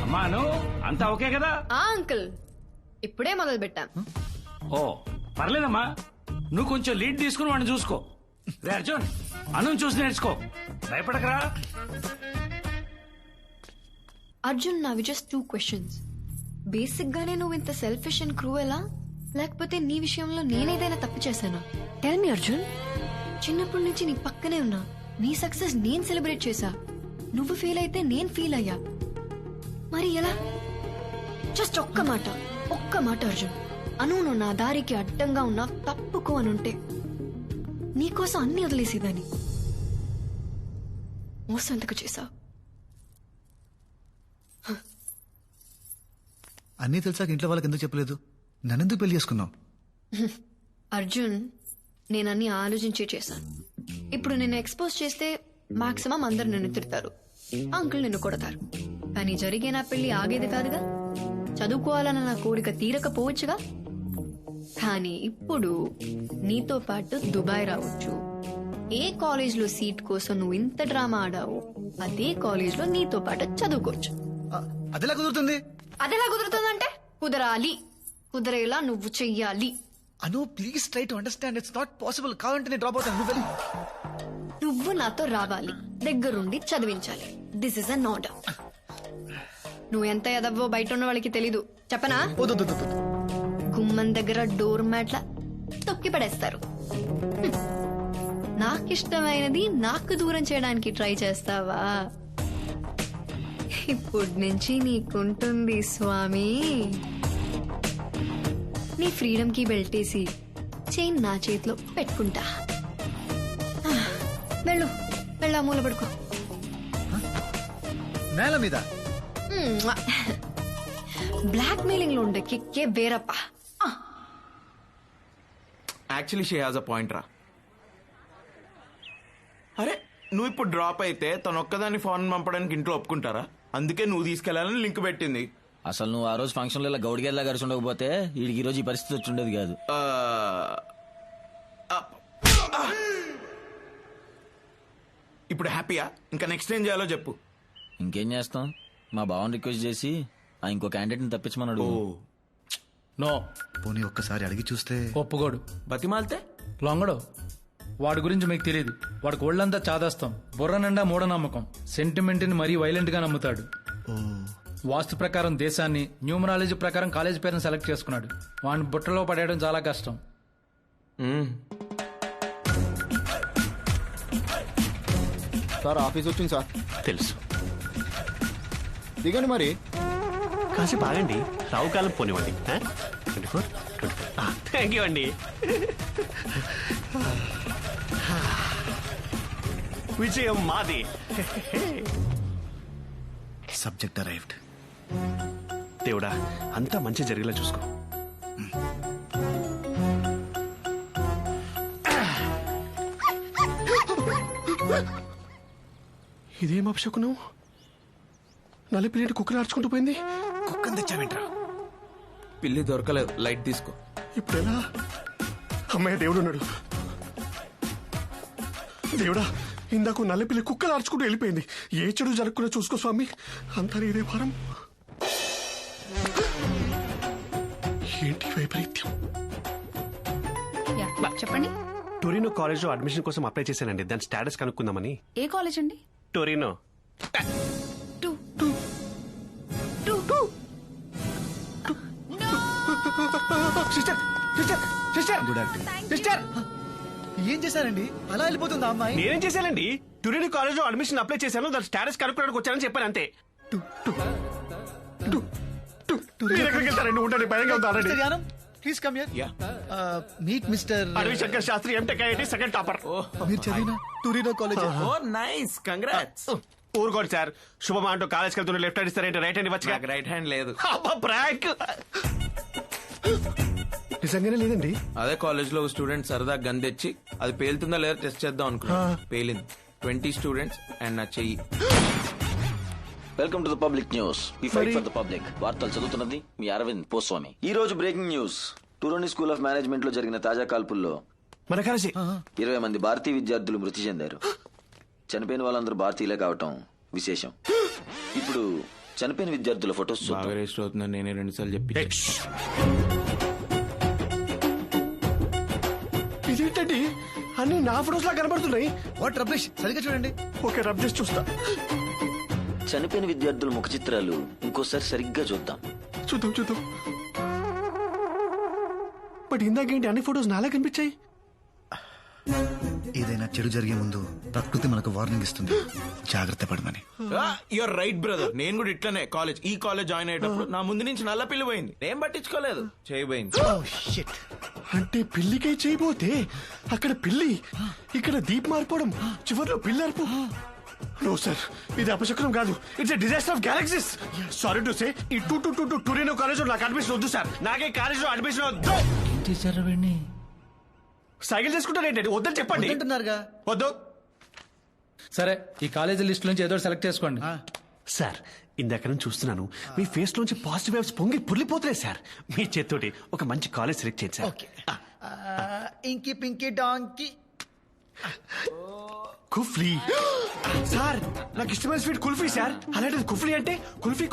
అమ్మాను అంతా ఓకే కదా? అంకుల్ ఇప్పుడే మొదలు పెట్టాం. ఓ పర్లేదమ్మా, నువ్వు కొంచెం లీడ్ తీసుకుని వాడిని చూసుకో. రే అర్జున్, అను చూసి నేర్చుకో, భయపడకరా. అర్జున్, నావి జస్ట్ 2 questions. బేసిక్ గానే నువ్వు ఇంత సెల్ఫిష్ అండ్ క్రూయలా, లేకపోతే నీ విషయంలో నేనేదైనా తప్పు చేశానా? Tell me Arjun. చిన్నప్పటి నుంచి నీ పక్కనే ఉన్నా, నీ సక్సెస్ నేను సెలబ్రేట్ చేశా. నువ్వు ఫీల్ అయితే నేను ఫీల్ అయ్యా. మరి ఎలా? జస్ట్ ఒక్క మాట అర్జున్. అను నువ్వు నా దారికి అడ్డంగా ఉన్నా తప్పుకో అనుంటే నీకోసం అన్ని వదిలేసేదాన్ని. మోసం ఎందుకు చేశావు? అన్నీ తెలిసాక ఇంట్లో వాళ్ళకి ఎందుకు చెప్పలేదు? నన్నెందుకు పెళ్లి చేసుకున్నావు? అర్జున్, నేనన్నీ ఆలోచించే చేశాను. ఇప్పుడు నిన్ను ఎక్స్పోజ్ చేస్తే మాక్సిమం అందరు నిన్ను తిడతారు, అంకుల్ నిన్ను కొడతారు. కానీ జరిగే నా పెళ్లి ఆగేది కాదుగా. చదువుకోవాలన్న నా కోరిక తీరకపోవచ్చుగా. కానీ ఇప్పుడు నీతో పాటు దుబాయ్ రావచ్చు. ఏ కాలేజ్ లో సీట్ కోసం నువ్వు ఇంత డ్రామా ఆడావు, అదే కాలేజ్ లో నీతో పాటు చదువుకోవచ్చు. అదెలా కుదురుతుంది? అదెలా కుదురుతుందంటే కుదరాలి, కుదరేలా నువ్వు చెయ్యాలి. Anu please try to understand, it's not possible. కావాలంటే నేను డ్రాప్ అవుతాను. నువ్వు నాతో రావాలి, దగ్గరుండి చదివించాలి. This is an order. నువ్వు ఎంత ఎదవ్వో బయట ఉన్న వాళ్ళకి తెలీదు, చెప్పనా? గుమ్మం దగ్గర డోర్ మ్యాట్లా తొక్కి పడేస్తారు. నాకిష్టమైనది నాకు దూరం చేయడానికి ట్రై చేస్తావా? ఇప్పటి నుంచి నీకుంటుంది స్వామి. నీ ఫ్రీడమ్ కి బెల్టేసి చైన్ నా చేతిలో పెట్టుకుంటా. వెళ్ళు, వెళ్ళా మూల పడుకో. నేల మీద బ్లాక్ మెయిలింగ్ లో ఉండే కిక్కే వేరప్ప. Actually she has a point రా. అరే నువ్వు ఇప్పుడు డ్రాప్ అయితే తను ఒక్కదాన్ని ఫోన్ పంపడానికి ఇంట్లో ఒప్పుకుంటారా? అందుకే నువ్వు తీసుకెళ్లాలని లింక్ పెట్టింది. అసలు నువ్వు ఆ రోజు ఫంక్షన్ లో ఇలా గౌడిగేలా కలిసి ఉండకపోతే వీడికి ఈ రోజు ఈ పరిస్థితి వచ్చి ఉండేది కాదు. ఇప్పుడు హ్యాపీయా? ఇంకా నెక్స్ట్ ఏం చేయాలో చెప్పు. ఇంకేం చేస్తాం, మా బావని రిక్వెస్ట్ చేసి ఆ ఇంకో క్యాండిడేట్ ని తప్పించమన్నాడు. నో, పోనీ ఒక్కసారి అడిగి చూస్తే. ఒప్పుకోడు. బతిమాలితే లొంగడు. వాడి గురించి మీకు తెలియదు. వాడికి ఒళ్ళంతా చాదాస్తాం, బుర్ర నిండా మూఢనమ్మకం, సెంటిమెంట్ ని మరీ వైలెంట్ గా నమ్ముతాడు. వాస్తు ప్రకారం దేశాన్ని, న్యూమరాలజీ ప్రకారం కాలేజ్ పేరుని సెలెక్ట్ చేసుకున్నాడు. వాడిని బుట్టలో పడేయడం చాలా కష్టం. సార్ ఆఫీస్ వచ్చింది సార్. తెలుసు. దిగండి మరి. కాసేపు ఆగండి, రావు కాలం పోనివ్వండి. 24, 24. థ్యాంక్ యూ అండి. విజయం మాది. Subject arrived. దేవుడా, అంతా మంచి జరిగేలా చూసుకో. ఇదేం అపశకునం? నల్లి పిల్లి కుక్కలు ఆడుచుకుంటూ పోయింది. కుక్కని తెచ్చావేంట్రా? పిల్లి దొరకలేదు, లైట్ తీసుకో. ఇప్పుడు ఎలా? అమ్మాయి దేవుడు ఉన్నాడు. దేవుడా, ఇందాక నల్లి పిల్లి కుక్కలు ఆడుచుకుంటూ వెళ్ళిపోయింది. ఏ చెడు జరగకుండా చూసుకో స్వామి. అంతా ఇదే భారం. ఏంటి వైపరీత్యం? చెప్పండి. టొరినో కాలేజ్ లో అడ్మిషన్ కోసం అప్లై చేశానండి. దాని స్టేటస్ కనుక్కుందామని. ఏ కాలేజ్ అండి? టొరినో. ఏం చేశారండి? అలా వెళ్ళిపోతుంది ఆ అమ్మాయి. నేనేం చేశానండి? టొరినో కాలేజ్ లో అడ్మిషన్ అప్లై చేశాను. దాని స్టేటస్ కనుక్కోడానికి వచ్చానని చెప్పాను అంతే. Please come here. Meet mister Adavi Shankar Shastri, MTech IIT second topper. మీరు చదివిన Torino college. Oh nice, congrats. ఊరుకోండి సార్. శుభమా అంటూ కాలేజ్కి వెళ్తున్న లెఫ్ట్ హ్యాండ్ ఇస్తారంటే రైట్ హ్యాండ్ ఇవ్వచ్చు. రైట్ హ్యాండ్ లేదు. ప్రాంక్. నిజంగానే లేదండి. అదే కాలేజ్ లో స్టూడెంట్ సరదా గన్ తెచ్చి అది పేలుతుందా లేదా టెస్ట్ చేద్దాం అనుకున్నా. పేలింది. 20 స్టూడెంట్స్ అండ్ నా చెయ్యి. Welcome to the public news. We fight for the public. వార్తలు చదువుతున్నది మీ అరవింద్ పోస్వామి. ఈ రోజు breaking news. Torino school of management లో జరిగిన తాజా కాల్పుల్లో 20 మంది భారతీయ విద్యార్థులు మృతి చెందారు. చనిపోయిన వాళ్ళందరూ భారతీయులే కావటం విశేషం. ఇప్పుడు చనిపోయిన విద్యార్థుల ఫొటోస్ బాగా రిజిస్టర్ అవుతుందని నేనే 2 సార్లు చెప్పి. ఇదేంటండి అన్ని నా ఫొటోస్ లా కనబడుతున్నాయి? వాట్ రబ్లిష్, సరిగ్గా చూడండి. ఓకే, రబ్ చేసి చూస్తా. చనిపోయిన విద్యార్థుల ముఖ చిత్రాలు ఇంకోసారి సరిగ్గా చూద్దాం. చూద్దాం. బట్ ఇందాకేంటి అన్ని ఫొటోస్ నాలా కనిపించాయి? ఏదైనా చెడు జరిగే ముందు ప్రకృతి మనకు వార్నింగ్ ఇస్తుంది, జాగ్రత్త పడమని. You're right brother. నేను కూడా ఇట్లనే ఈ కాలేజ్ జాయిన్ అయ్యేటప్పుడు నా ముందు నుంచి నల్ల పిల్లి పోయింది. నేను పట్టించుకోలేదు, చేయబోయింది. అంటే పిల్లికై చేయబోతే అక్కడ పిల్లి, ఇక్కడ దీప్ మారిపోవడం, చివరిలో పిల్లి అరుపు. నో సార్, ఇది అపశకునం కాదు. It's a disaster of galaxies. Sorry to say, ఈ టొరినో కాలేజ్ లో నాకు అడ్మిషన్ వద్దు సార్. నాకే కాలేజ్ లో అడ్మిషన్ వద్దు. సైకిల్ చేసుకుంటారేంటండి? వద్దని చెప్పండి. వద్దు. సరే, ఈ కాలేజీ లిస్ట్ నుంచి ఏదో సెలెక్ట్ చేసుకోండి. సార్, ఇందాక నుంచి చూస్తున్నాను మీ ఫేస్ లోంచి పాజిటివ్ వైబ్స్ పొంగి పుర్లిపోతున్నాయి సార్. మీ చేత్తోటి ఒక మంచి కాలేజ్ సెలెక్ట్ చేయండి సార్. ఇంకి పింకి డాంకి కుఫ్లీ. సార్, నాకు ఇష్టమైన స్వీట్ కుల్ఫీ సార్. అలాంటిది కుఫ్లీ అంటే kulfi.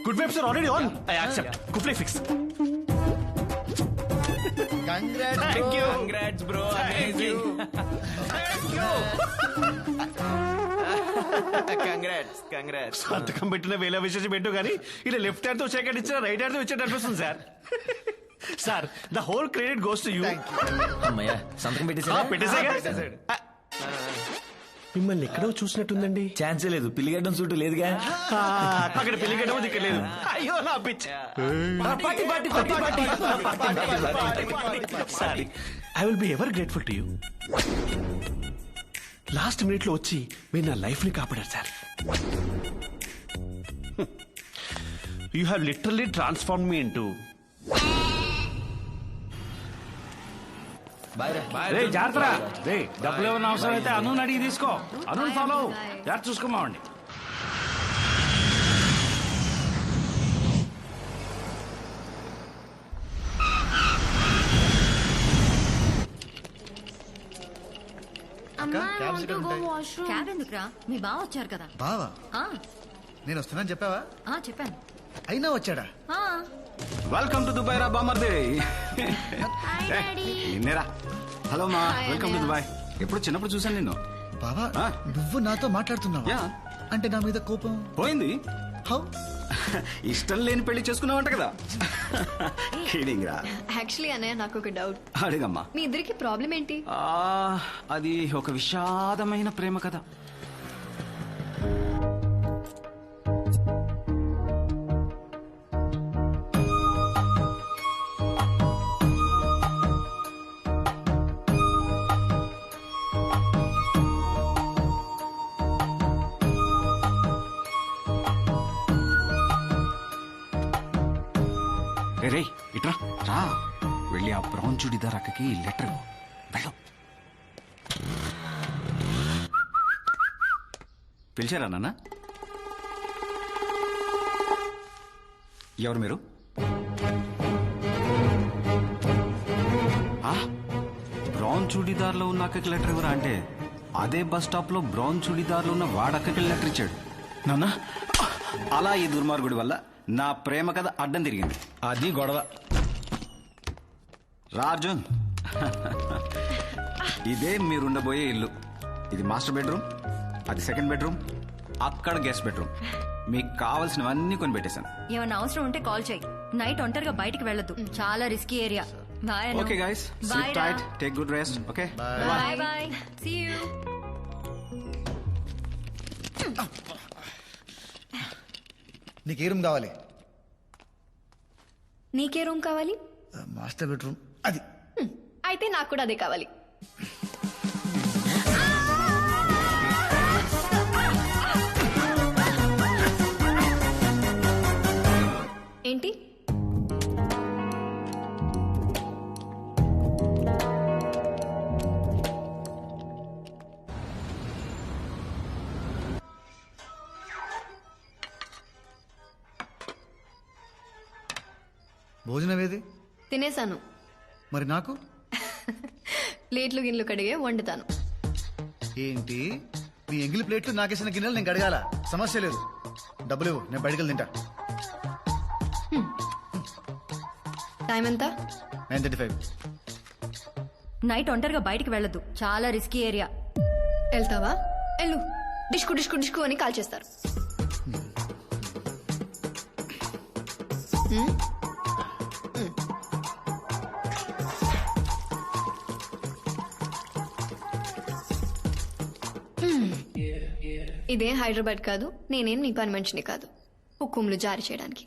Good vibes are already on. I accept. కుఫ్లీ fix. Congrats bro. Amazing. Congrats. సంతకం పెట్టిన వేల విశేషం పెట్టు కానీ ఇలా లెఫ్ట్ హ్యాండ్ తో షేక్ హ్యాండ్ ఇచ్చిన రైట్ హ్యాండ్ తో ఇచ్చేట అనిపిస్తుంది sir. Sir, the whole credit goes to you. అమ్మయ్యా, సంతకం పెట్టేసాడు. మిమ్మల్ని ఎక్కడో చూసినట్టుందండి. ఛాన్సే లేదు. పిల్లిగడ్డం చుట్టూ లేదుగా. అక్కడ పిల్లిగడ్డం ఇక్కడ లేదు. అయ్యో నా pitch. Sorry, I will be ever grateful to you. Last minute లో వచ్చి మీరు నా లైఫ్ ని కాపాడారు sir. You have literally transform me into. జాగ్రత్త. డబ్బులు ఏమన్నా అవసరం అయితే అను అడిగి తీసుకో. అను ఫాలో జాగ్రత్త చూసుకోమావండి. క్యాబ్ ఎందుకురా? మీ బావ వచ్చారు కదా. బావా? నేను వస్తున్నాను చెప్పావా? చెప్పాను. అయినా వచ్చాడా? వెల్కమ్ టు దుబాయ్ రా బామర్ది. నిన్నేరా. హలో మా, వెల్కమ్ టు దుబాయ్. ఎప్పుడు చిన్నప్పుడు చూసాను నిన్ను. బావా, నువ్వు నాతో మాట్లాడుతున్నావా? అంటే నా మీద కోపం పోయింది. హౌ? ఇష్టం లేని పెళ్లి చేసుకున్నావంట కదా. యాక్చువల్లీ అన్నయ్య, నాకు ఒక డౌట్. అడిగమ్మా. మీ ఇద్దరికి ప్రాబ్లం ఏంటి? అది ఒక విషాదమైన ప్రేమ కథ. రే ఇట్రా రా, వెళ్ళి ఆ బ్రౌన్ చుడిదార్ అక్కకి లెటర్ వెళ్ళు. పిలిచారా నాన్న? ఎవరు మీరు? బ్రౌన్ చూడీదార్లో ఉన్న అక్కకి లెటర్ ఎవరా అంటే అదే బస్ స్టాప్ లో బ్రౌన్ చూడీదార్లో ఉన్న వాడక్కకి లెటర్ ఇచ్చాడు. నాన్న, అలా ఈ దుర్మార్గుడి వల్ల నా ప్రేమ కథ అడ్డం తిరిగింది. అది గొడవ. రాజున్, ఇదే మీరుండబోయే ఇల్లు. ఇది మాస్టర్ బెడ్రూమ్, అది సెకండ్ బెడ్రూమ్, అక్కడ గెస్ట్ బెడ్రూమ్. మీకు కావాల్సినవన్నీ కొని పెట్టేశాను. ఏమైనా అవసరం ఉంటే కాల్ చేయి. నైట్ ఒంటరిగా బయటికి వెళ్ళొద్దు, చాలా risky area. Bye. Okay guys, sleep tight, take good rest. Okay, bye bye, see you. నీకే రూమ్ కావాలి? నీకే రూమ్ కావాలి? Master bedroom. అది అయితే నాకు కూడా అదే కావాలి. ఏంటి? భోజనం ఏది? తినేశాను. మరి నాకు? ప్లేట్లు గిన్నెలు కడిగే వండుతాను. ఏంటి నీ ఎంగిలి ప్లేట్లు నాకేసిన గిన్నెలు నేను కడగాల? సమస్య లేదు, డబ్బులు ఇవ్వు, నేను బయటకు తింటా. టైం ఎంత? 9:35. నైట్ ఒంటరిగా బయటికి వెళ్ళొద్దు, చాలా రిస్కీ ఏరియా. వెళ్తావా? వెళ్ళు. డిష్కు డిష్కు డిష్కు అని కాల్ చేస్తారు. ఇదే హైదరాబాద్ కాదు, నేనేం నీ పని మనిషిని కాదు హుకుంలు జారీ చేయడానికి.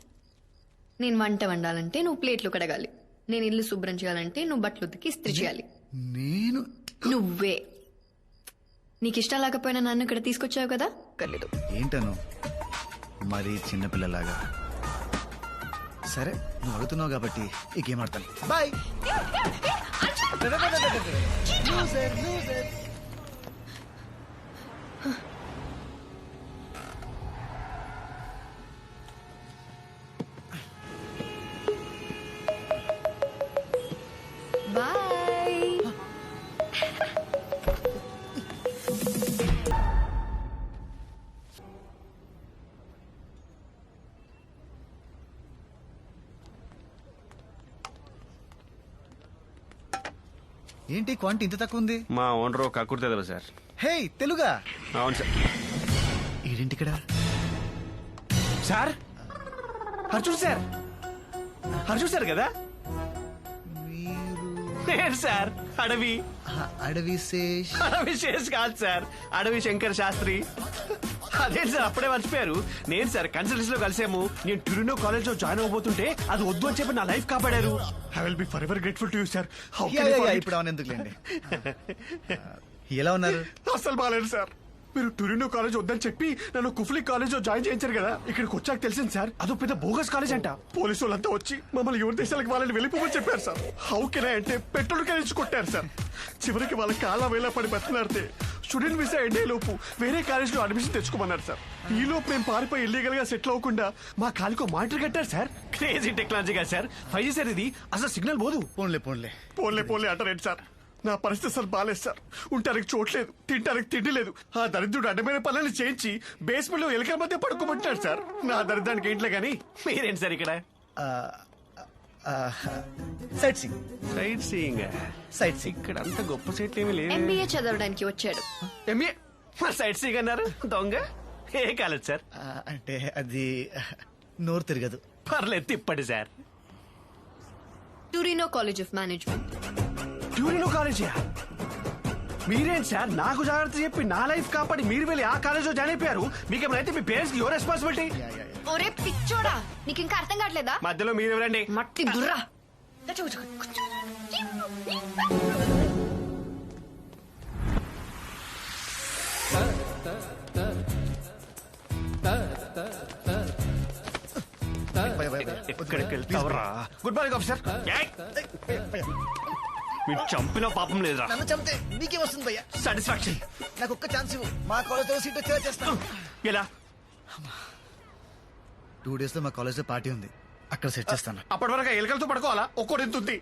నేను వంట వండాలంటే నువ్వు ప్లేట్లు కడగాలి, నేను ఇల్లు శుభ్రం చేయాలంటే నువ్వు బట్టలు ఉతికి ఇస్త్రీ చేయాలి. నేను? నువ్వే. నీకు ఇష్టం లేకపోయినా నన్ను ఇక్కడ తీసుకొచ్చావు కదా, కర్లేదు. ఏంటను మరి చిన్నపిల్లలాగా? సరే, నువ్వు అడుగుతున్నావు కాబట్టి ఈ గేమ్ ఆడతాను. బాయ్. ఏంటి క్వాంటిటీ ఇంత తక్కువ ఉంది? మా ఓనర్ కక్కుర్తుందా సార్? హే, తెలుగా? అవును సార్. ఏంటి ఇక్కడ? సార్ హర్షుడు సార్, హర్షుడు సార్ కదా? నేను సార్ అడవి అడవి శేష్. అడవి శేష్ కాదు సార్, అడవి శంకర్ శాస్త్రి. అదేంటి సార్ అప్పుడే మర్చిపోయారు? నేను సార్ కన్సల్టెన్సీ లో కలిసాము. నేను ట్యూరినో కాలేజ్ లో జాయిన్ అవబోతుంటే అది వద్దు అని చెప్పి నా లైఫ్ కాపాడారు. I will be for ever grateful to you sir. ఇప్పుడు అవును ఎందుకులేండి. ఎలా ఉన్నారు? అసలు బాగాలేదు సార్. మీరు టూరినో కాలేజ్ వద్దని చెప్పి నన్ను కుఫ్లీ కాలేజ్ లో జాయిన్ చేయించారు కదా. ఇక్కడికి వచ్చాక తెలిసింది సార్ అదో పెద్ద బోగస్ కాలేజ్ అంట. పోలీసు వాళ్ళంతా వచ్చి మమ్మల్ని ఎవరి దేశాలకు వాళ్ళని వెళ్ళిపోమని చెప్పారు సార్. హౌ కెన్ ఐ అంటే పెట్రోల్ కలిసి కొట్టారు సార్. చివరికి వాళ్ళ కాళ్ళ వేళ పడి బతికినాడితే స్టూడెంట్ వీసా ఎండే లోపు వేరే కాలేజ్ లో అడ్మిషన్ తెచ్చుకోమన్నారు సార్. ఈ లోపు మేము పారిపోయి ఇల్లీగల్ గా సెటిల్ అవ్వకుండా మా కాలికో మానిటర్ కట్టారు సార్. క్రేజీ టెక్నాలజీ కదా సార్. 5G సార్ ఇది. అసలు సిగ్నల్ పోదు. పోన్లే పోన్లే పోన్లే పోన్లే అంటారేంటి సార్? నా పరిస్థితి అసలు బాలేదు సార్. ఉండటానికి చోట్లేదు, తినడానికి తిండి లేదు. ఆ దరిద్రుడు అడ్డమైన పనులు చేయించి బేస్మెంట్ లో ఎలుకల మధ్య పడుకోమంటాడు సార్. నా దరిద్రానికి ఏంట్లో గానీ మీరేంటి సార్ ఇక్కడ? Sight seeing. Sight seeing? Sight seeing. ఇక్కడ అంత గొప్ప సైట్ ఏమి లేదు. MBA చదవడానికి వచ్చాడు. MBA? మరి సైట్ సీయింగ్ అన్నారు దొంగ. ఏ కాలేజ్ సార్? అంటే అది నోరు తిరగదు. పర్లేదు తిప్పండి sir. Torino college of management. Torino college? మీరేంటి సార్ నాకు జాగ్రత్త చెప్పి నా లైఫ్ కాపాడి మీరు వెళ్ళి ఆ కాలేజ్ లో జాయిన్ అయిపోయారు. మీకేమైతే మీ పేరెంట్స్ కి యువర్ రెస్పాన్సిబిలిటీ. ఒరే పిచ్చోడా, నీకు ఇంకా అర్థం కావట్లేదా? మధ్యలో మీరెవరండి? మట్టి బుర్రా. ఎక్కడికి వెళ్తావరా? Good morning officer. మీరు చంపిన పాపం లేదురా. నన్ను చంపితే నీకేం వస్తుంది భయ్యా? సాటిస్ఫాక్షన్. నాకు ఒక్క ఛాన్స్ ఇవ్వు, మా కాలేజ్లో సీట్ వచ్చేలా చేస్తాను. ఎలా? 2 days లో మా కాలేజ్లో పార్టీ ఉంది, అక్కడ సెట్ చేస్తాను. అప్పటి వరకు ఎలుకలతో పడుకోవాలా? ఒక్కోటి ఎంత ఉంది?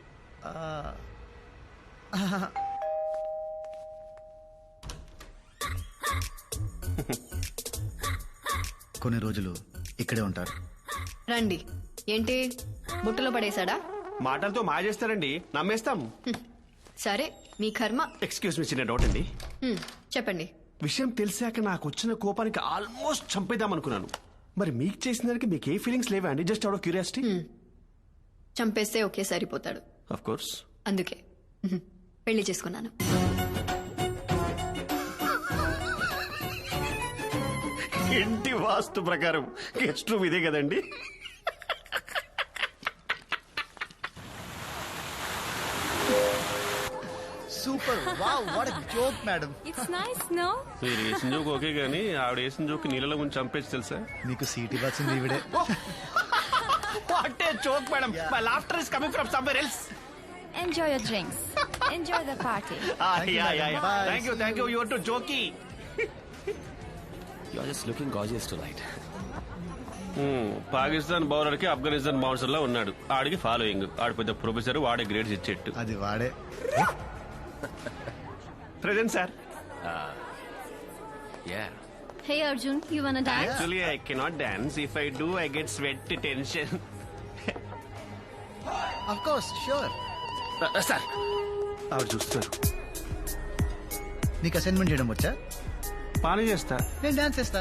కొన్ని రోజులు ఇక్కడే ఉంటారు. రండి. ఏంటి బుట్టలో పడేశాడా? మాటలతో మాయ చేస్తారండి, నమ్మేస్తాం. సరే మీ కర్మ. ఎక్స్క్యూజ్ మీ, చిన్న డౌట్ అండి. చెప్పండి. విషయం తెలిసాక నాకు వచ్చిన కోపానికి ఆల్మోస్ట్ చంపేద్దాం అనుకున్నాను. మరి మీకు చేసిన దానికి మీకు ఏ ఫీలింగ్స్ లేవా అండి? Just out of curiosity. చంపేస్తే ఓకే సరిపోతాడు. Of course. అందుకే పెళ్లి చేసుకున్నాను. ఇంటి వాస్తు ప్రకారం గెస్ట్ రూమ్ ఇదే కదండి? Super. Wow, what a joke madam. It's nice no. మీరు వేసిన జోక్ ఓకే గానీ ఆవిడ వేసిన జోక్ నీళ్ళలో ముందు చంపేసి తెలుసా? నీకు సీట్ ఇవ్వాల్సింది ఈవిడే. What a joke madam. My laughter is coming from somewhere else. Enjoy your drinks, enjoy the party. Thank you. You are too jokey. You are just looking gorgeous tonight. Pakistan bowler కి Afghanistan bouncer లా ఉన్నాడు. ఆడికి following. ఆడు పెద్ద professor, వాడే grades ఇచ్చేట్టు. అది వాడే. Present sir. Yeah. Hey Arjun, you wanna dance? Actually, I cannot dance. If I do, I get sweat tension. Of course, sure. Sir, ఆవిడ చూస్తున్నారు. నీకు అసైన్మెంట్ చేయడం వచ్చా? పానీ చేస్తా. నేను డాన్స్ చేస్తా.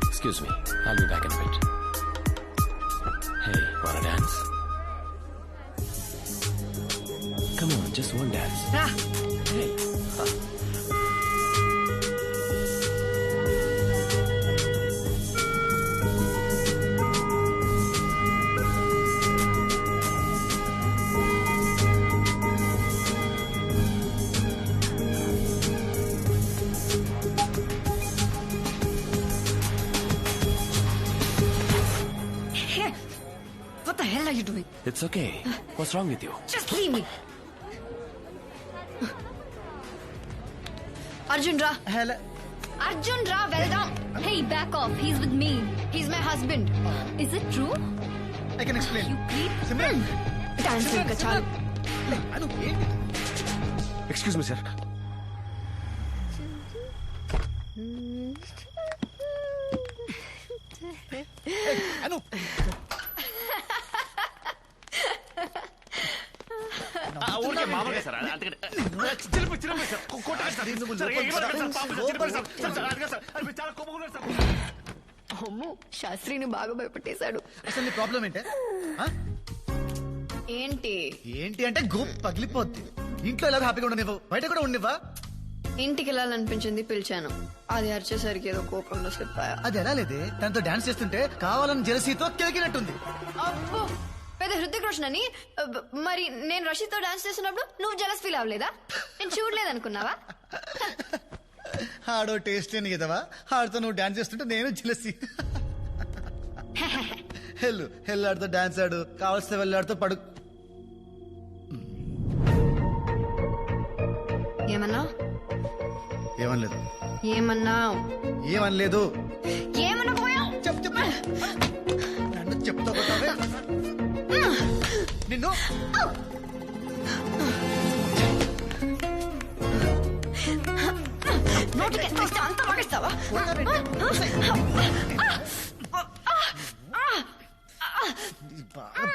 Excuse me, I'll be back in a bit. Hey, wanna dance? Come on, just one dance. Hey. What the hell are you doing? It's okay. What's wrong with you? Just leave me. Arjun Ra. Hello. Arjun Ra, వెళ్దాం. Hey, back off. He's with me. He's my husband. Is it true? I can explain. You creep. Simran. Dance ఇంకా చాలు. అను ఏంటి? Excuse me sir. Anu. ఊరికే మామూలుగా sir. అమ్మో, శాస్త్రిని బాగా భయపెట్టేశాడు. అసలు నీ ప్రాబ్లం ఏంటే? ఏంటి ఏంటి అంటే గోప్ పగిలిపోద్ది. ఇంట్లో ఎలా హ్యాపీగా ఉండనివ్వవు, బయట కూడా ఉండనివ్వా? ఇంటికి వెళ్ళాలనిపించింది, పిలిచాను. అది అరిచేసరికి ఏదో కోపంలో స్లిప్ అయ్యా. అది ఎలా లేదే, తనతో డాన్స్ చేస్తుంటే కావాలని జెలసీతో కెలికినట్టుంది. అబ్బో, పెద్ద హృతిక్ రోషన్ అని. మరి నేను రషీద్తో డాన్స్ చేస్తున్నప్పుడు నువ్వు జలస్ ఫీల్ అవ్వలేదా? నేను చూడలేదనుకున్నావా? ఆడో టేస్ట్ అని కదవా, ఆడితో నువ్వు డాన్స్ చేస్తుంటే నేను జెలసీ. హెల్ ఆడితో డాన్స్ ఆడు, కావాల్సిన వెళ్ళాడితో పడు. ఏమన్నా? ఏమనలేదు. ఏమన్నావు? ఏమనలేదు. ఏమన్నా పోయా? చెప్పు. నన్ను చెప్తా పోతావే నిన్ను. నోటికి ఎంత వస్తే అంత వాడేస్తావా? బాగా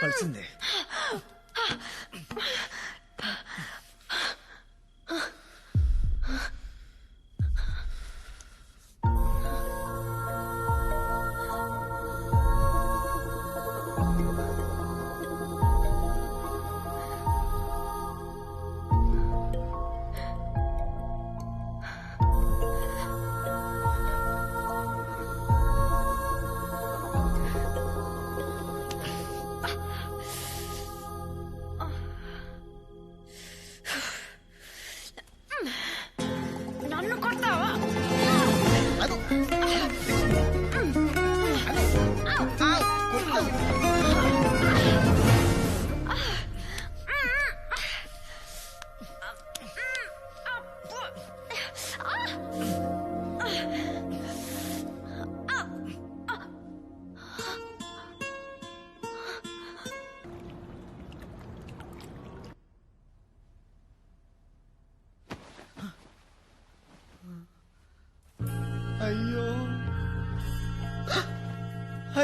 పలిసిందే.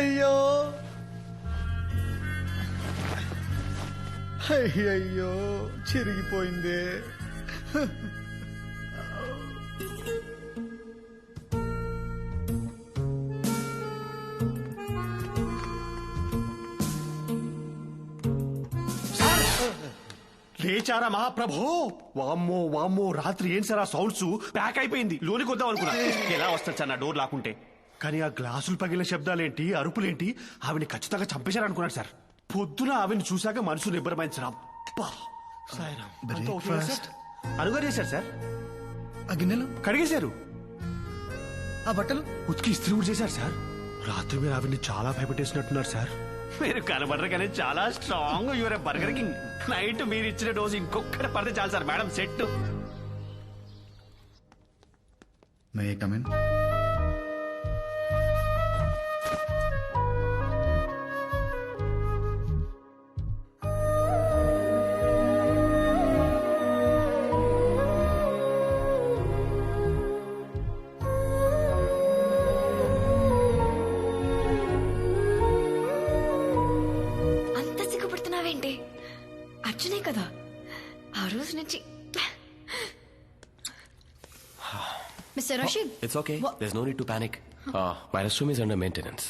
అయ్యో అయ్యయ్యో చిరిగిపోయిందే. లేచారా మహాప్రభు? వామ్మో వామ్మో, రాత్రి ఏం సార్ ఆ సౌండ్స్? ప్యాక్ అయిపోయింది, లోనికి వద్దాం అనుకున్నా. ఎలా వస్తాడు సార్ నా డోర్ లాక్కుంటే? కానీ ఆ గ్లాసులు పగిలిన శబ్దాలేంటి, అరుపులేంటి, ఆవిని ఖచ్చితంగా చంపేశారనుకున్నాడు సార్. పొద్దున ఆవిని చూశాక మనసు నిబ్బరమైంది సార్. అబ్బా సాయిరామ్. అంతా ఓకేనా సార్? అనుగారు చేశారు సార్. ఆ గిన్నెలు కడిగేశారు, ఆ బట్టలు ఉతికి ఇస్త్రీ కూడా చేశారు సార్. రాత్రి మీరు ఆవిడ్ని చాలా భయపెట్టేసినట్టున్నారు సార్. మీరు కనబడరు కానీ చాలా strong. Your Burger King. Night మీరు ఇచ్చిన డోసు ఇంకొకటి పడితే చాలు sir. Madam set. May I come in? అర్జునే కదా ఆ రోజు నుంచి. Mister Rashid, It's okay. There's no need to panic. My restroom is under maintenance.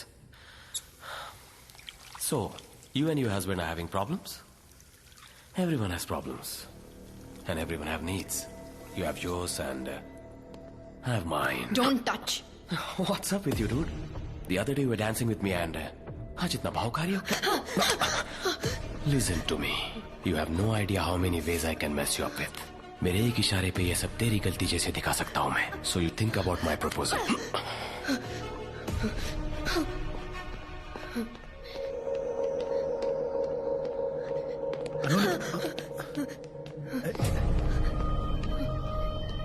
So, you and your husband are having problems? Everyone has problems. And everyone have needs. You have yours and I have mine. Don't touch. What's up with you, dude? The other day you were dancing with me and... आज इतना भावकारी हो क्या? Listen to me. You have no idea how many ways I can mess you up with. मेरे एक इशारे पे ये सब तेरी गलती जैसे दिखा सकता हूँ मैं. So you think about my proposal.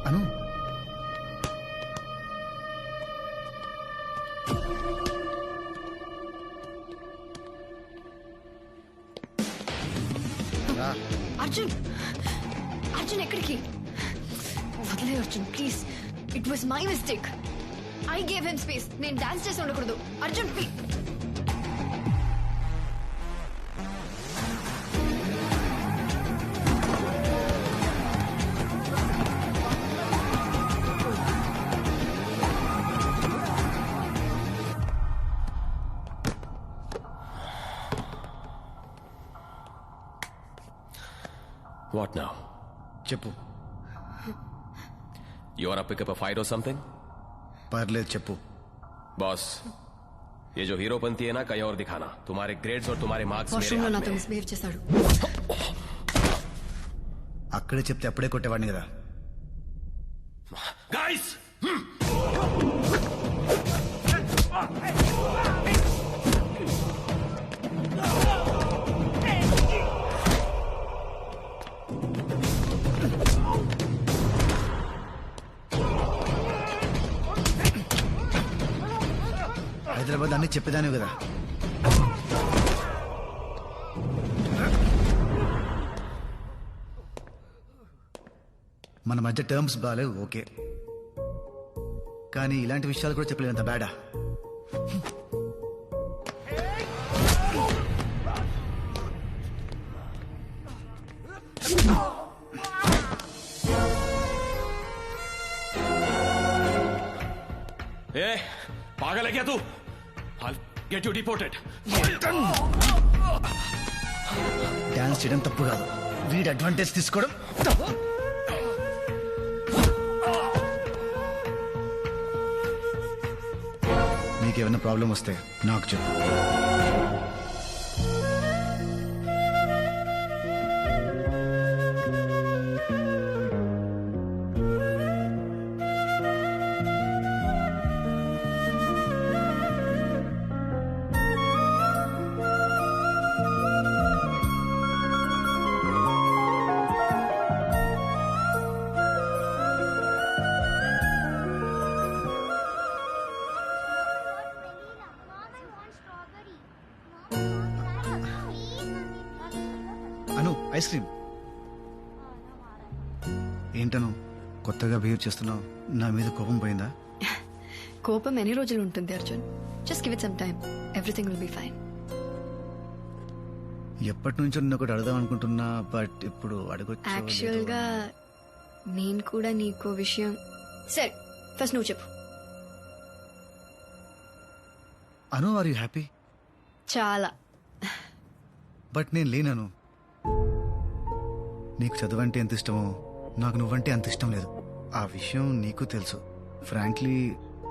అను అర్జున్, అర్జున్ ఎక్కడికి? వదిలే Arjun please. It was my mistake. I gave him space. నేను డాన్స్ చేసి ఉండకూడదు. అర్జున్ ప్లీజ్. What now? చెప్పు. You wanna pick up a fight or something? పర్లేదు చెప్పు. Boss, ये जो हीरोपंती है ना कहीं और दिखाना. तुम्हारे ग्रेड्स और तुम्हारे मार्क्स मेरे వాష్రూమ్ లో हाथ నాతో में. మిస్బిహేవ్ చేశాడు. అక్కడే చెప్తే అప్పుడే కొట్టేవాడిని కదా. Guys! హైదరాబాద్ అన్ని చెప్పేదానివి కదా. మన మధ్య టర్మ్స్ బాగాలేవు ఓకే, కానీ ఇలాంటి విషయాలు కూడా చెప్పలేనంత బ్యాడా? ए, पागल है क्या तू? I'll get you deported. Dance చేయడం తప్పు కాదు, వీడి అడ్వాంటేజ్ తీసుకోవడం తప్పు. నీకేమైనా ప్రాబ్లం వస్తే నాకు చెప్పు. అను, ఐస్ క్రీమ్. ఏంటను కొత్తగా బిహేవ్ చేస్తున్నావు? నా మీద కోపం పోయిందా? కోపం ఎన్ని రోజులు ఉంటుంది Arjun? Just give it some time. Everything will be fine. ఎప్పటి నుంచో నేను ఒకటి అడదాం అనుకుంటున్నా, బట్ ఇప్పుడు అడగొచ్చు. యాక్చువల్ గా నేను కూడా నీకో విషయం. సరే ఫస్ట్ నువ్వు చెప్పు. అను, ఆర్ యూ హ్యాపీ? చాలా. బట్ నేను లేనను. నీకు చదువు అంటే ఎంత ఇష్టమో నాకు నువ్వంటే అంత ఇష్టం లేదు. ఆ విషయం నీకు తెలుసు. ఫ్రాంక్లీ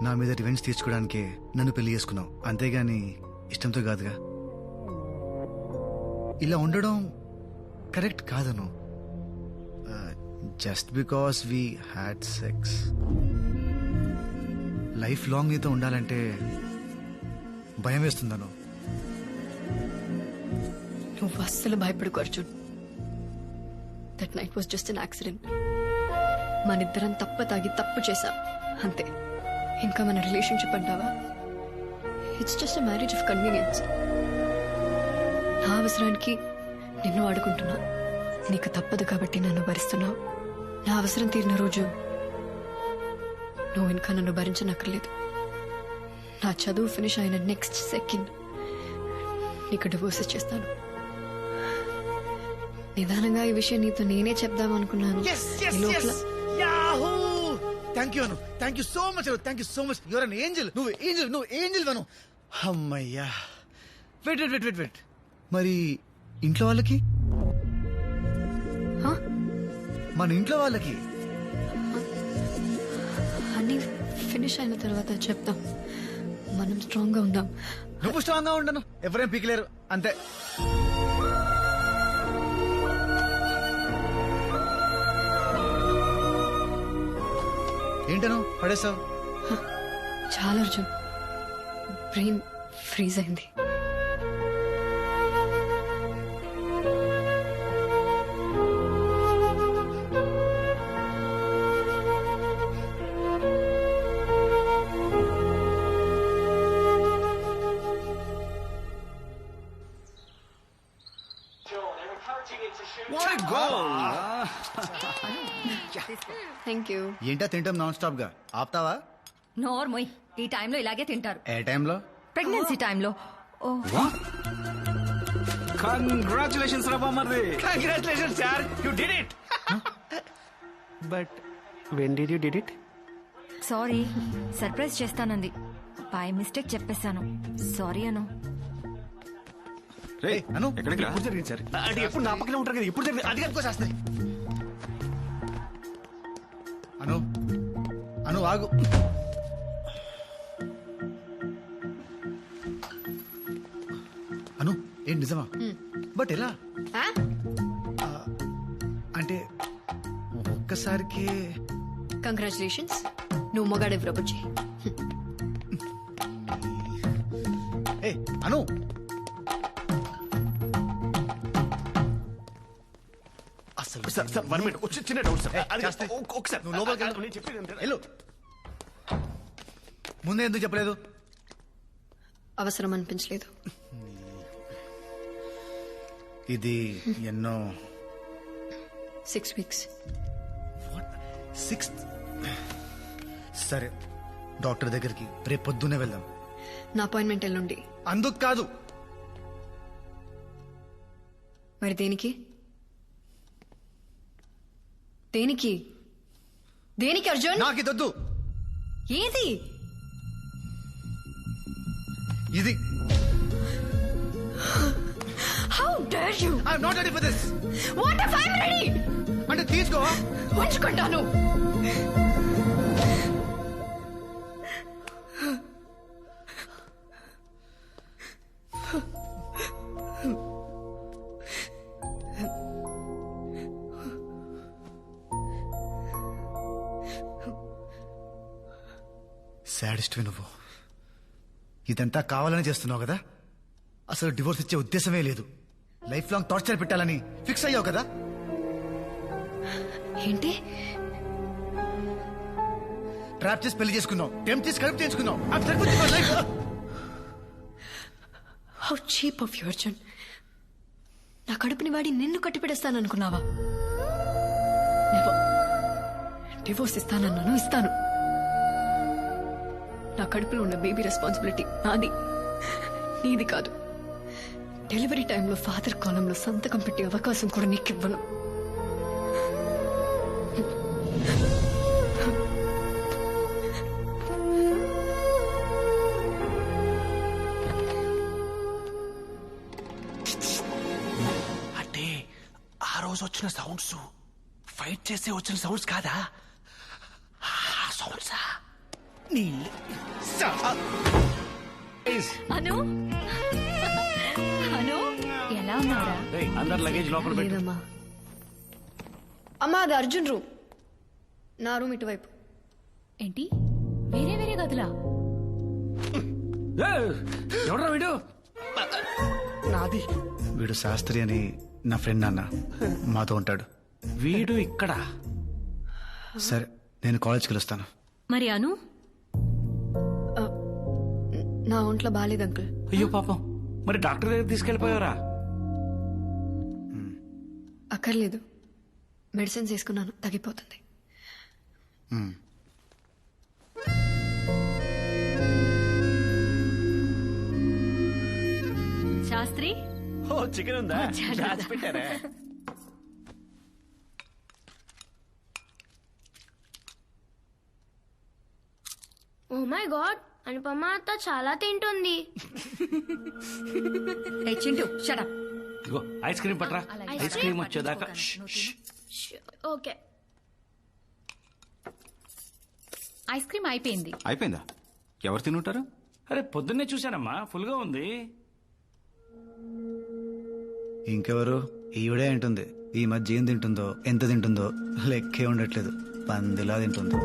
నా మీద రివెంజ్ తీర్చుకోవడానికే నన్ను పెళ్లి చేసుకున్నావు, అంతేగాని ఇష్టంతో కాదుగా. ఇలా ఉండడం కరెక్ట్ కాదను. Just because we had sex. Life long నీతో ఉండాలంటే భయం వేస్తుందను. నువ్వు అస్సలు భయపడుకో Arjun. That night was just an accident. మనిద్దరం తాగి తప్పు చేశాం అంతే. ఇంకా మన రిలేషన్షిప్ అంటావా? It's just a marriage of convenience. నా అవసరానికి నిన్ను ఆడుకుంటున్నా, నీకు తప్పదు కాబట్టి నన్ను భరిస్తున్నావు. నా అవసరం తీరిన రోజు నువ్వు ఇంకా నన్ను భరించనక్కర్లేదు. నా చదువు ఫినిష్ అయిన నెక్స్ట్ సెకండ్ నీకు డివోర్స్ చేస్తాను. నిదానంగా ఈ విషయం నీతో నేనే చెప్దామనుకున్నాను. Thank you Anu, thank you so much Anu, thank you so much. Your an angel. నువ్వు ఏంజల్ అను. అమ్మయ్యా. వెయిట్. మరి ఇంట్లో వాళ్ళకి? మన ఇంట్లో వాళ్ళకి అన్ని ఫినిష్ అయిన తర్వాత చెప్తాం. మనం స్ట్రాంగ్ గా ఉందాం. నువ్వు స్ట్రాంగ్ గా ఉండను, ఎవరేం పీకలేరు అంతే. ఏంటను పడేసావు? చాలా అర్జున్, బ్రెయిన్ ఫ్రీజ్ అయింది. Thank you. ఏంటా తింటాం నాన్ స్టాప్ గా? ఆపుతావా? నోర్మోయ్, ఈ టైంలో ఇలాగే తింటారు. ఏ టైంలో? ప్రెగ్నెన్సీ టైంలో. కంగ్రాచులేషన్స్ రా బామ్మర్ది. Congratulations sir, you did it. But when did you did it? Sorry, surprise చేస్తానంది. బై మిస్టేక్ చెప్పేశాను. సారీ అను. రే అను, ఎక్కడికి రా? ఎప్పుడు జరిగింది సార్? అంటే ఎప్పుడు నా పక్కనే ఉంటారు కదా, ఇప్పుడు జరిగింది. అది కనుకోసేస్తాయి. అను ఆగు. అను, ఏంటి నిజమా? బట్ ఎలా? అంటే ఒక్కసారికి. కంగ్రాచులేషన్స్, నువ్వు మొగాడే ప్రపోజ్. ఏ అను, అసలు సార్ సార్ 1 మినిట్, చిన్న డౌట్ సార్. అది ఒకసారి నువ్వు లోపలికి వెళ్ళు. నేను చెప్పేది వెళ్ళు. ముందే ఎందుకు చెప్పలేదు? అవసరం అనిపించలేదు. ఇది ఎన్నో 6 weeks. 6th. సరే, డాక్టర్ దగ్గరికి రేపు పొద్దున్నే వెళ్దాం. నా అపాయింట్మెంట్ ఎల్లుండి. అందుకు కాదు. మరి దేనికి? దేనికి దేనికి అర్జున్? నాకు ఇదొద్దు. ఏది? ఇది. How dare you? I'm not ready for this. What if I'm ready? అంటే తీసుకో. ఉంచుకుంటాను. సాడిస్ట్ నువ్వు. ఇదంతా కావాలని చేస్తున్నావు కదా? అసలు డివోర్స్ ఇచ్చే ఉద్దేశమే లేదు. లైఫ్ లాంగ్ టార్చర్ పెట్టాలని ఫిక్స్ అయ్యావు కదా? ఏంటి? ట్రాప్ చేసి పెళ్లి చేసుకున్నావు, టెంప్ట్ చేసి కడుపు చేసుకున్నావు. How cheap of you Arjun. నా కడుపుని వాడి నిన్ను కట్టిపెడేస్తాననుకున్నావా? డివోర్స్ ఇస్తానన్నాను, ఇస్తాను. నా కడుపులో ఉన్న బేబీ రెస్పాన్సిబిలిటీ నాది. నీది కాదు. డెలివరీ టైంలో ఫాదర్ కాలంలో సంతకం పెట్టే అవకాశం కూడా నీకు ఇవ్వను. అంటే ఆ రోజు వచ్చిన సౌండ్స్ ఫైట్ చేస్తే వచ్చిన సౌండ్స్ కాదా? సౌండ్సా? అను అను ఎలా ఉన్నారా? అందరు లగేజ్ లోపల పెట్టు. లేదమ్మా. అమ్మా అది అర్జున్ రూమ్, నా రూమ్ ఇటువైపు. ఏంటి వేరే వేరే గదులా? ఎవడ్రా వీడు? నాది. వీడు శాస్త్రి అని నా ఫ్రెండ్ నాన్న, మాతో ఉంటాడు. వీడు ఇక్కడ. సరే నేను కాలేజ్కి వెళ్ళొస్తాను. మరి అను? నా ఒంట్లో బాగాలేదు అంకుల్. అయ్యో పాపం, మరి డాక్టర్ దగ్గర తీసుకెళ్ళిపోయారా? అక్కర్లేదు, మెడిసిన్స్ వేసుకున్నాను, తగ్గిపోతుంది. శాస్త్రి చికెన్ ఉందా? పెట్టారా? ఓ మై గాడ్, అనుపమ అత్త చాలా తింటుంది. Chintu shut up. ఇగో ఐస్ క్రీమ్ పట్రా. ఐస్ క్రీమ్ వచ్చేదాకా. ఓకే. ఐస్ క్రీమ్ అయిపోయింది. అయిపోయిందా? ఎవరు తినుంటారు? అరే పొద్దున్నే చూశానమ్మా, ఫుల్ గా ఉంది. ఇంకెవరు? ఈవిడే ఉంటుంది. ఈ మధ్య ఏం తింటుందో, ఎంత తింటుందో లెక్కే ఉండట్లేదు. పందిలా తింటుంది.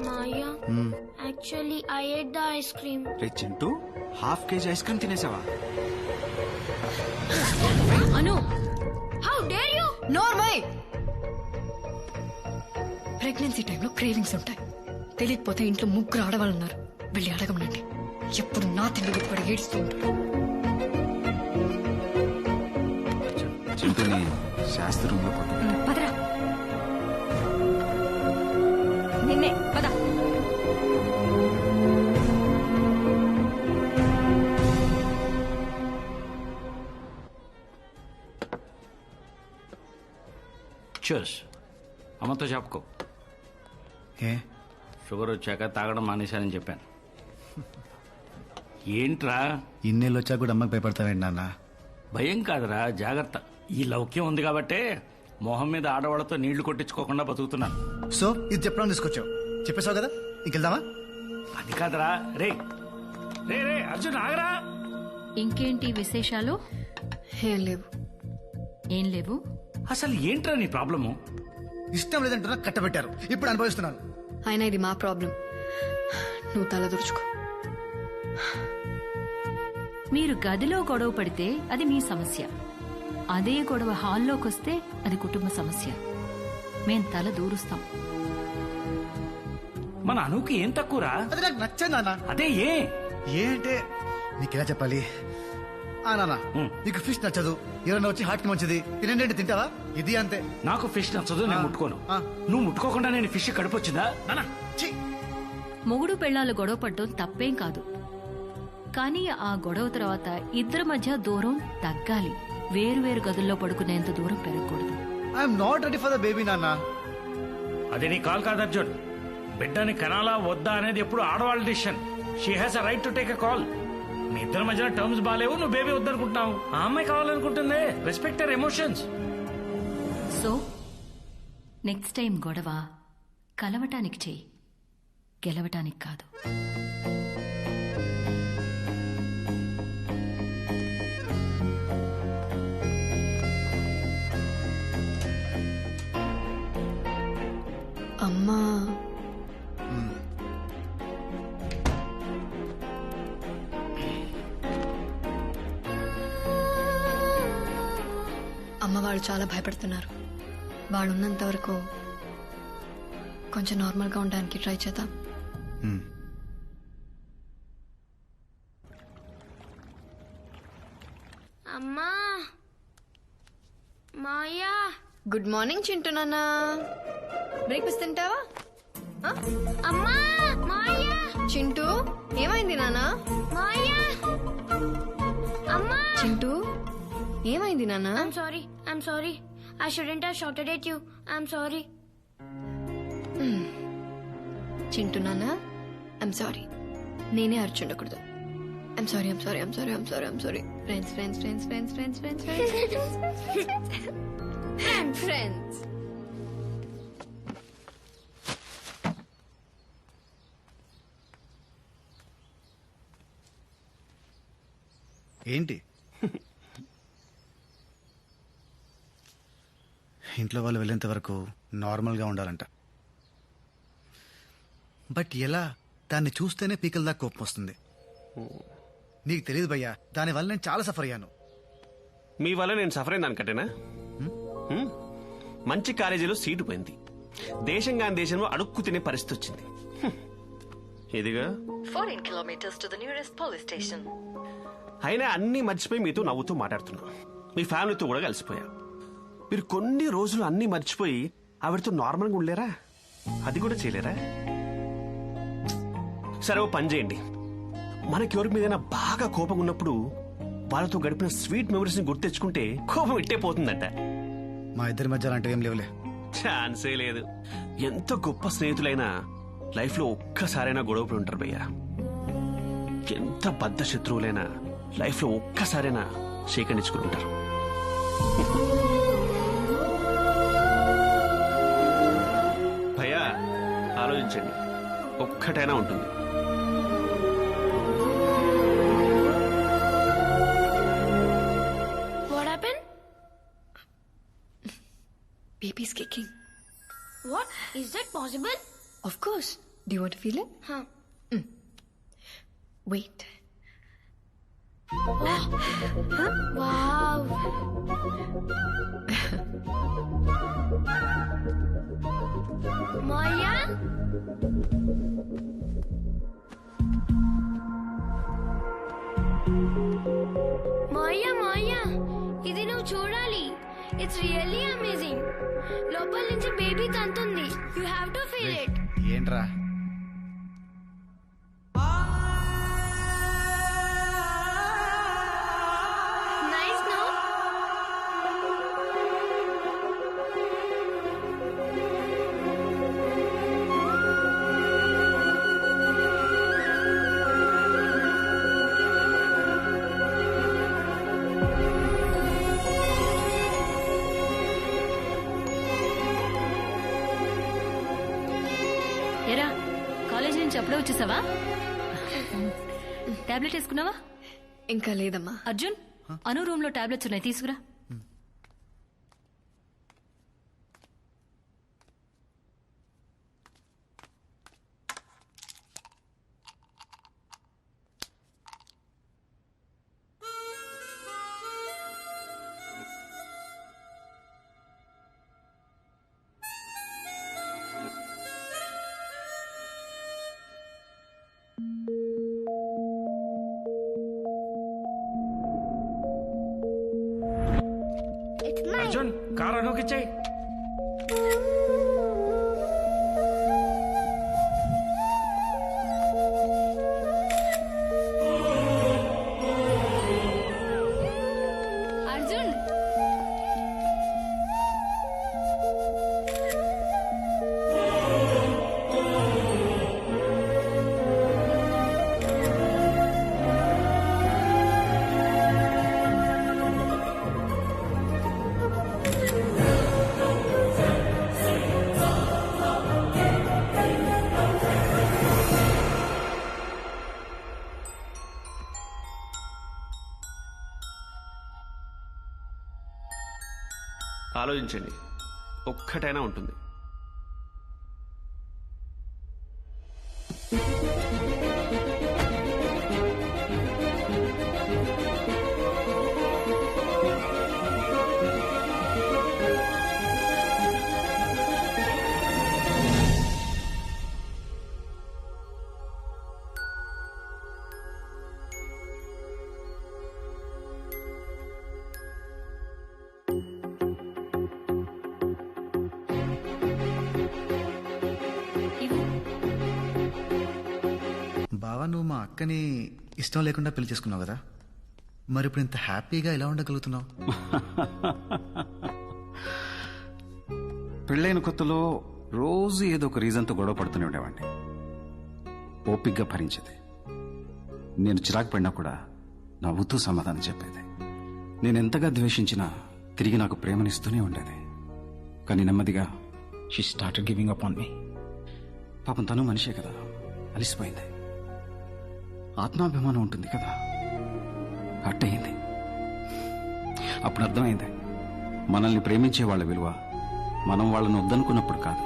Maya, actually I ate the ice cream. రే చింటూ, ½ కేజీ ఐస్ క్రీమ్ తినేసావా? Anu, how dare you! నోర్మై! ప్రెగ్నెన్సీ టైంలో క్రేవింగ్స్ ఉంటాయి. తెలియకపోతే ఇంట్లో 3 ఆడవాళ్ళు ఉన్నారు, వెళ్ళి అడగమనండి. ఎప్పుడు నా తిండి కూడా ఏడుస్తూ ఉంటారు. చింటూని శాస్త్రి రూమ్ లో పదరా. నిన్నే పద. చూస్ అమ్మతో చెప్పుకో. ఏ షుగర్ వచ్చాక తాగడం మానేశానని చెప్పాను. ఏంట్రా ఇన్నేళ్ళు వచ్చాక కూడా అమ్మకి భయపడతావేంటి నాన్న? భయం కాదురా, జాగ్రత్త. ఈ లౌక్యం ఉంది కాబట్టే మొహం మీద ఆడవాళ్లతో నీళ్లు కొట్టించుకోకుండా బతుకుతున్నాను. సో ఇది చెప్పడం తీసుకొచ్చావు, చెప్పేశావు కదా, ఇంకెళ్దామా? అది కాదురా. రే రే రే అర్జున్ ఆగరా. ఇంకేంటి విశేషాలు? ఏం లేవు. ఏం లేవు? అసలు ఏంట్రా నీ ప్రాబ్లము? ఇష్టం లేదంటున్నా, కట్టబెట్టారు, ఇప్పుడు అనుభవిస్తున్నాను. అయినా ఇది మా ప్రాబ్లం, నువ్వు తల దురుచుకో. మీరు గదిలో గొడవ పడితే అది మీ సమస్య, అదే గొడవ హాల్లోకి వస్తే అది కుటుంబ సమస్య. మేం తల దూరుస్తాం. మన అనుకి ఏం తక్కువరా? అది నాకు నచ్చదు నాన్న. అదే ఏ అంటే నీకెలా చెప్పాలి? నాన్న నీకు ఫిష్ నచ్చదు, ఎవరైనా వచ్చి హార్ట్ కి మంచిది తినండి, తింటావా? ఇది అంతే. నాకు ఫిష్ నచ్చదు, నేను ముట్టుకోను. నువ్వు ముట్టుకోకుండా నేను ఫిష్ కడుపొచ్చిందా? మొగుడు పెళ్ళాలు గొడవ పడడం తప్పేం కాదు, కానీ ఆ గొడవ తర్వాత ఇద్దరి మధ్య దూరం తగ్గాలి. వేరు గదుల్లో పడుకునేంత దూరం పెరగకూడదు. I'm not ready for the baby నాన్న. అది నీ కాల్ కాదు అర్జున్. బిడ్డని కనాలా వద్దా అనేది ఎప్పుడు ఆడవాళ్ళ decision. She has a right to take a call. మీ ఇద్దరి మధ్యన టర్మ్స్ బాలేవు, నువ్వు బేబీ వద్దనుకుంటున్నావు, ఆ అమ్మాయి కావాలనుకుంటుంది. Respect her emotions. So next time గొడవ కలవటానికి చెయ్యి, గెలవటానికి కాదు. అమ్మా అమ్మ వాళ్ళు చాలా భయపడుతున్నారు. వాళ్ళు ఉన్నంత వరకు కొంచెం నార్మల్గా ఉండడానికి ట్రై చేద్దాం. అమ్మా, మాయా. గుడ్ మార్నింగ్ చింటూ నాన్న. బ్రేక్ఫాస్ట్ తింటావా? అమ్మా, మాయా. చింటూ ఏమైంది నాన్న? మాయా ఏమైంది నాన్న? I'm sorry. I shouldn't have shouted at you. I'm sorry. Chintu నాన్న, ఐమ్ సారీ. నేనే అర్చుండకూడదు. I'm sorry. Friends. ఏంటి? ఇంట్లో వాళ్ళు వెళ్ళేంత వరకు నార్మల్గా ఉండాలంట. బట్ ఎలా? దాన్ని చూస్తేనే పీకల దాకా కోపం వస్తుంది. నీకు తెలియదు భయ్యా, దానివల్ల నేను చాలా సఫర్ అయ్యాను. మీ వల్ల నేను సఫర్ అయిన దానికంటేనా? మంచి కాలేజీలో సీటు పోయింది, దేశం కాని దేశంలో అడుక్కు తినే పరిస్థితి వచ్చింది. ఇదిగా 14 kilometers to the nearest police station. అయినా అన్నీ మర్చిపోయి మీతో నవ్వుతూ మాట్లాడుతున్నా. మీ ఫ్యామిలీతో కూడా కలిసిపోయా. మీరు కొన్ని రోజులు అన్నీ మర్చిపోయి ఆవిడతో నార్మల్గా ఉండలేరా? అది కూడా చేయలేరా? సరే, ఓ పని చేయండి. మనకి ఎవరి మీదైనా బాగా కోపం ఉన్నప్పుడు వాళ్ళతో గడిపిన స్వీట్ మెమరీస్ ని గుర్తు తెచ్చుకుంటే కోపం ఇట్టే పోతుందంట. మా ఇద్దరి మధ్య అలాంటివి ఏం లేవులే. ఛాన్సే లేదు. ఎంత గొప్ప స్నేహితులైనా లైఫ్ లో ఒక్కసారైనా గొడవపడి ఉంటారు భయ్యా. ఎంత బద్ద శత్రువులైనా లైఫ్ లో ఒక్కసారైనా షేకనిచ్చుకుని ఉంటారు. భయ్యా, ఆలోచించండి, ఒక్కటైనా ఉంటుంది. What happened? Baby's kicking. What? Is that possible? Of course. Do you want to feel it? Huh. Wait. Wow. Maya? Maya, ఇది నువ్వు చూడాలి. It's really amazing. లోపల నుంచి బేబీ తంతుంది. You have to feel it. ఏంట్రా? Nice, no? ఏరా, college నుంచి అప్పుడే వచ్చేసావా? టాబ్లెట్ వేసుకున్నావా? ఇంకా లేదమ్మా. అర్జున్, అను రూమ్ లో టాబ్లెట్స్ ఉన్నాయి, తీసుకురా. అర్జున్, కార్ అనుకిచ్చాయి. అర్జున్, ఆలోచించండి, ఒక్కటైనా ఉంటుంది. బావా, నువ్వు మా అక్కని ఇష్టం లేకుండా పెళ్లి చేసుకున్నావు కదా? మరి ఇప్పుడు ఇంత హ్యాపీగా ఎలా ఉండగలుగుతున్నావు? పెళ్ళైన కొత్తలో రోజు ఏదో ఒక రీజన్తో గొడవ పడుతూనే ఉండేవాడిని. ఓపిగ్గా భరించేది. నేను చిరాకు పడినా కూడా నవ్వుతూ సమాధానం చెప్పేది. నేను ఎంతగా ద్వేషించినా తిరిగి నాకు ప్రేమనిస్తూనే ఉండేది. కానీ నెమ్మదిగా she started giving up on me. పాపం తను మనిషే కదా, అలిసిపోయింది. ఆత్మాభిమానం ఉంటుంది కదా, హర్ట్ అయింది. అప్పుడు అర్థమైంది, మనల్ని ప్రేమించే వాళ్ళ విలువ మనం వాళ్ళని వద్దనుకున్నప్పుడు కాదు,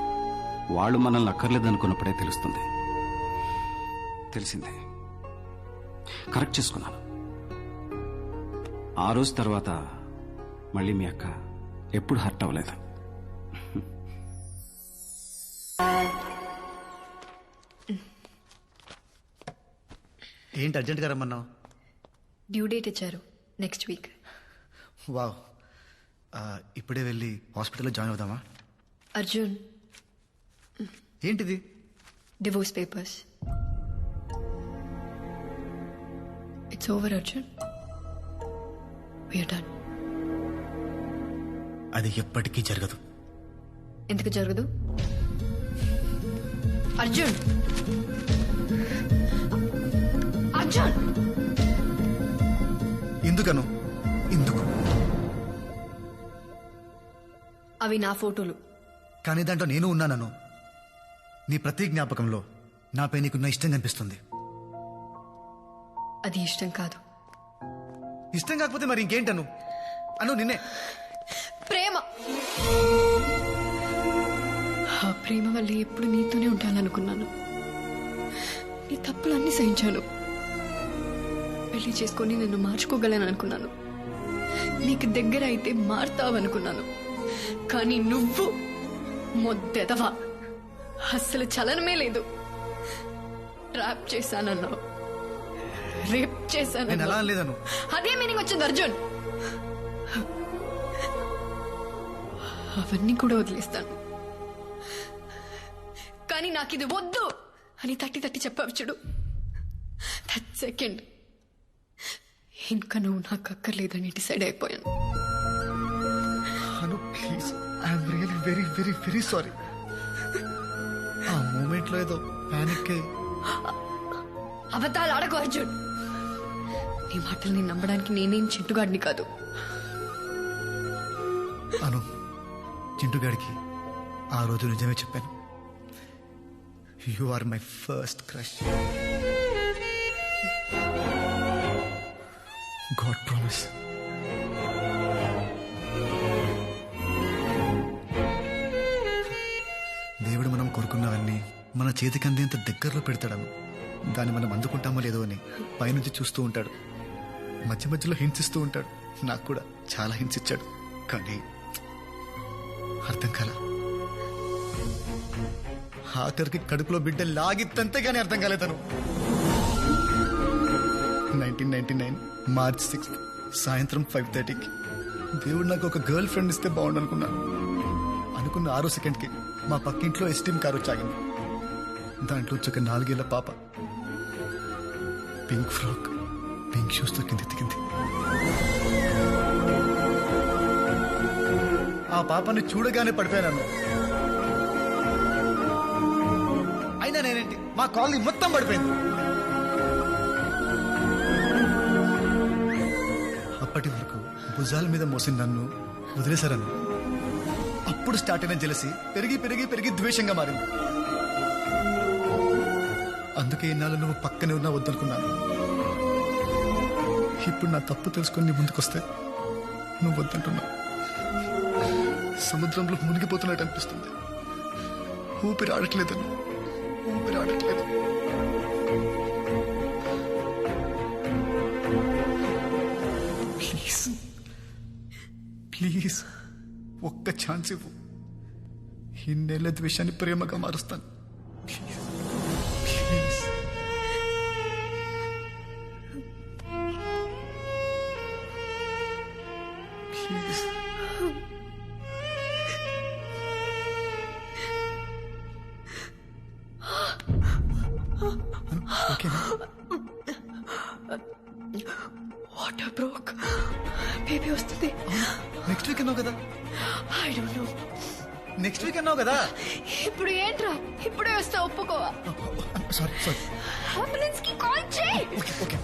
వాళ్ళు మనల్ని అక్కర్లేదనుకున్నప్పుడే తెలుస్తుంది. తెలిసిందే. కరెక్ట్ చేసుకున్నాను. ఆ రోజు తర్వాత మళ్ళీ మీ అక్క ఎప్పుడు హర్ట్ అవ్వలేదు. ఏంటి అర్జెంట్గా రమ్మన్నావు? డ్యూ డేట్ ఇచ్చారు, నెక్స్ట్ వీక్. వావ్. ఇప్పుడే వెళ్ళి హాస్పిటల్లో జాయిన్ అవుదామా? అర్జున్, ఏంటిది? Divorce papers. It's over Arjun, we're done. అది ఎప్పటికీ జరగదు. ఎందుకు జరగదు? అర్జున్, అర్జున్, ఎందుకను? ఎందుకు? అవి నా ఫోటోలు. కానీ దాంట్లో నేను ఉన్నానను. నీ ప్రతి జ్ఞాపకంలో నాపై నీకున్న ఇష్టం కనిపిస్తుంది. అది ఇష్టం కాదు. ఇష్టం కాకపోతే మరి ఇంకేంటను? అను నిన్నే. ప్రేమ. ఆ ప్రేమ వల్ల ఎప్పుడు నీతోనే ఉండాలనుకున్నాను. నీ తప్పులన్నీ సహించాను. పెళ్లి చేసుకొని నిన్ను మార్చుకోగలను అనుకున్నాను. నీకు దగ్గర అయితే మారుతావనుకున్నాను. కానీ నువ్వు మొద్దెదవా, అస్సలు చలనమే లేదు. ట్రాప్ చేశానన్నావు, రేప్ చేశాను. అదే మీనింగ్ వచ్చింది అర్జున్. అవన్నీ కూడా వదిలేస్తాను. కానీ నాకు ఇది వద్దు అని తట్టి తట్టి చెప్పావు చూడు, దట్ సెకండ్ ఇంకా నువ్వు నాకు అక్కర్లేదని డిసైడ్ అయిపోయాను. Anu please, I'm really very very very sorry. ఆ మూమెంట్ లో ఏదో పానిక్ అయ్యి. అబద్ధాలు ఆడకు అర్జున్. నీ మాటల్ని నమ్మడానికి నేనేం చింటుగాడిని కాదు. అను, చింటుగాడికి ఆ రోజు నిజమే చెప్పాను. You are my first crush. God promise. దేవుడు మనం కోరుకున్నవన్నీ మన చేతికి అందేంత దగ్గరలో పెడతాడను. దాన్ని మనం అందుకుంటామో లేదో అని పైనుంచి చూస్తూ ఉంటాడు. మధ్య మధ్యలో హింసిస్తూ ఉంటాడు. నాకు కూడా చాలా హింసించాడు. కానీ అర్థం కాల. ఆఖరికి కడుపులో బిడ్డ లాగిత్తంతే కానీ అర్థం కాలేదను. 1999 మార్చ్ 6 సాయంత్రం 5:30కి దేవుడు నాకు ఒక గర్ల్ ఫ్రెండ్ ఇస్తే బాగుండు అనుకున్నాను. అనుకున్న 6 సెకండ్కి మా పక్కింట్లో ఎస్టీమ్ కారు వచ్చాగింది. దాంట్లో ఒక 4 ఏళ్ల పాప పింక్ ఫ్రాక్, పింక్ షూస్ తో కింద దిగింది. ఆ పాపని చూడగానే పడిపోయాను. అయినా నేనేంటి, మా కాలనీ మొత్తం పడిపోయింది. అప్పటి వరకు భుజాల మీద మోసిన నన్ను వదిలేశారను. అప్పుడు స్టార్ట్ అయిన జెలసీ పెరిగి పెరిగి పెరిగి ద్వేషంగా మారింది. అందుకే ఇన్నాళ్ళు నువ్వు పక్కనే ఉన్నా వద్దనుకున్నాను. ఇప్పుడు నా తప్పు తెలుసుకొని నీ ముందుకొస్తే నువ్వు వద్దంటున్నావు. సముద్రంలో మునిగిపోతున్నట్టు అనిపిస్తుంది. ఊపిరి ఆడట్లేదని, ఊపిరి ఆడట్లేదు. ప్లీజ్ ప్లీజ్ ఒక్క ఛాన్స్ ఇవ్వు. ఇన్నేళ్ల ద్వేషాన్ని ప్రేమగా మారుస్తాను. Please please. ప్లీజ్. ఓకేనా? Water bro. ఇప్పుడే వస్తుంది. నెక్స్ట్ వీక్ అన్నావు కదా. I don't know. Next week అన్నావు కదా. ఇప్పుడు ఏంట్రా ఇప్పుడే వస్తా, ఒప్పుకోవా? సారీ. అంబులెన్స్ కి కాల్ చేయి. ఓకే.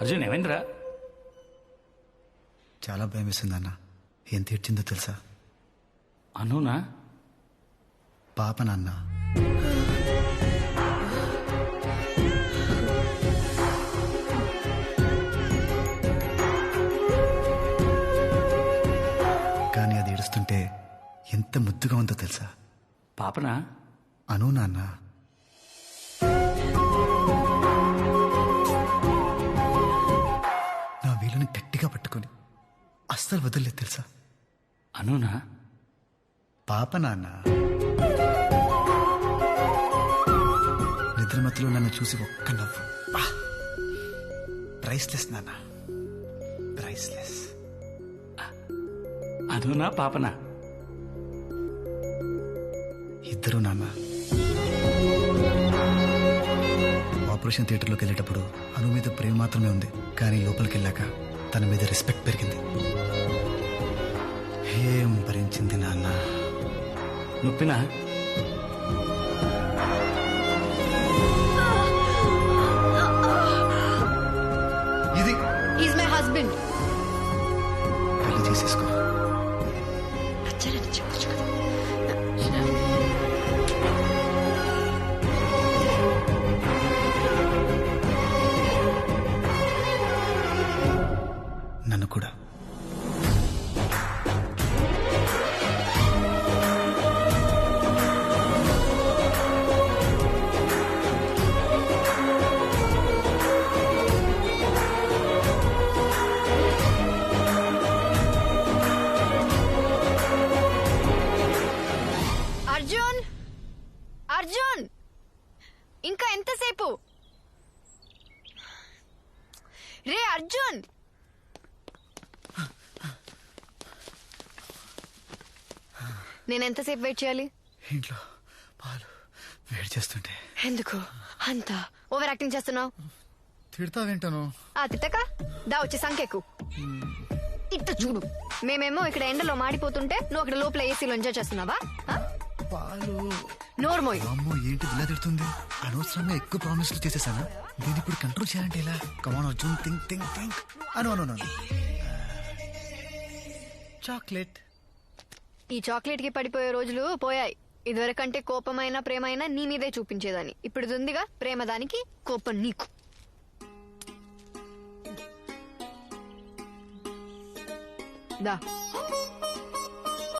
అర్జున్ ఏమైందిరా? చాలా భయం వేసింది అన్న. ఎంత ఏడ్చిందో తెలుసా? అనునా? పాప నాన్న. కానీ అది ఏడుస్తుంటే ఎంత ముద్దుగా ఉందో తెలుసా? పాపనా? అను నాన్న. నా వీలుని గట్టిగా పట్టుకొని అస్సలు వదలలేదు తెలుసా? అనునా? పాప నాన్న. నిద్రమత్తులో నన్ను చూసి ఒక్క నవ్వు. ప్రైస్లెస్ నాన్న, ప్రైస్లెస్. అనునా పాపనా? ఇద్దరు నాన్న. ఆపరేషన్ థియేటర్లోకి వెళ్ళేటప్పుడు అను మీద ప్రేమ మాత్రమే ఉంది, కానీ లోపలికి వెళ్ళాక తన మీద రెస్పెక్ట్ పెరిగింది. ఏం భరించింది నాన్న. నొప్పినా? ఇది ఈజ్ మై హస్బెండ్. పెళ్లి చేసేసుకో. నచ్చారని చెప్పొచ్చు కదా. నన్ను కూడా. అర్జున్, అర్జున్, ఇంకా ఎంతసేపు? రే అర్జున్. నేను ఎంతసేపు వెయిట్ చేయాలి? ఇంట్లో పాలు వేడి చేస్తుంటే. ఎందుకు అంత ఓవర్ యాక్టింగ్ చేస్తున్నావు? తిడతా వింటాను. తిట్టక దా వచ్చి సంఖ్యకు ఇట్ట చూడు. మేమేమో ఇక్కడ ఎండలో మాడిపోతుంటే నువ్వు అక్కడ లోపల ఏసీలో ఎంజాయ్ చేస్తున్నావా? పాలు. నోర్మోయ్. అమ్మో ఏంటి ఇలా తిడుతుంది? అనవసరంగా ఎక్కువ ప్రామిస్లు చేసేసానా? దీన్ని ఇప్పుడు కంట్రోల్ చేయాలంటే ఇలా? కమాన్ అర్జున్, థింక్ థింక్ థింక్. అను చాక్లెట్. ఈ చాక్లెట్ కి పడిపోయే రోజులు పోయాయి. ఇదివరకంటే కోపమైనా ప్రేమైనా నీ మీదే చూపించేదాన్ని. ఇప్పుడు ఇది ఉందిగా ప్రేమ దానికి, కోపం నీకు. దా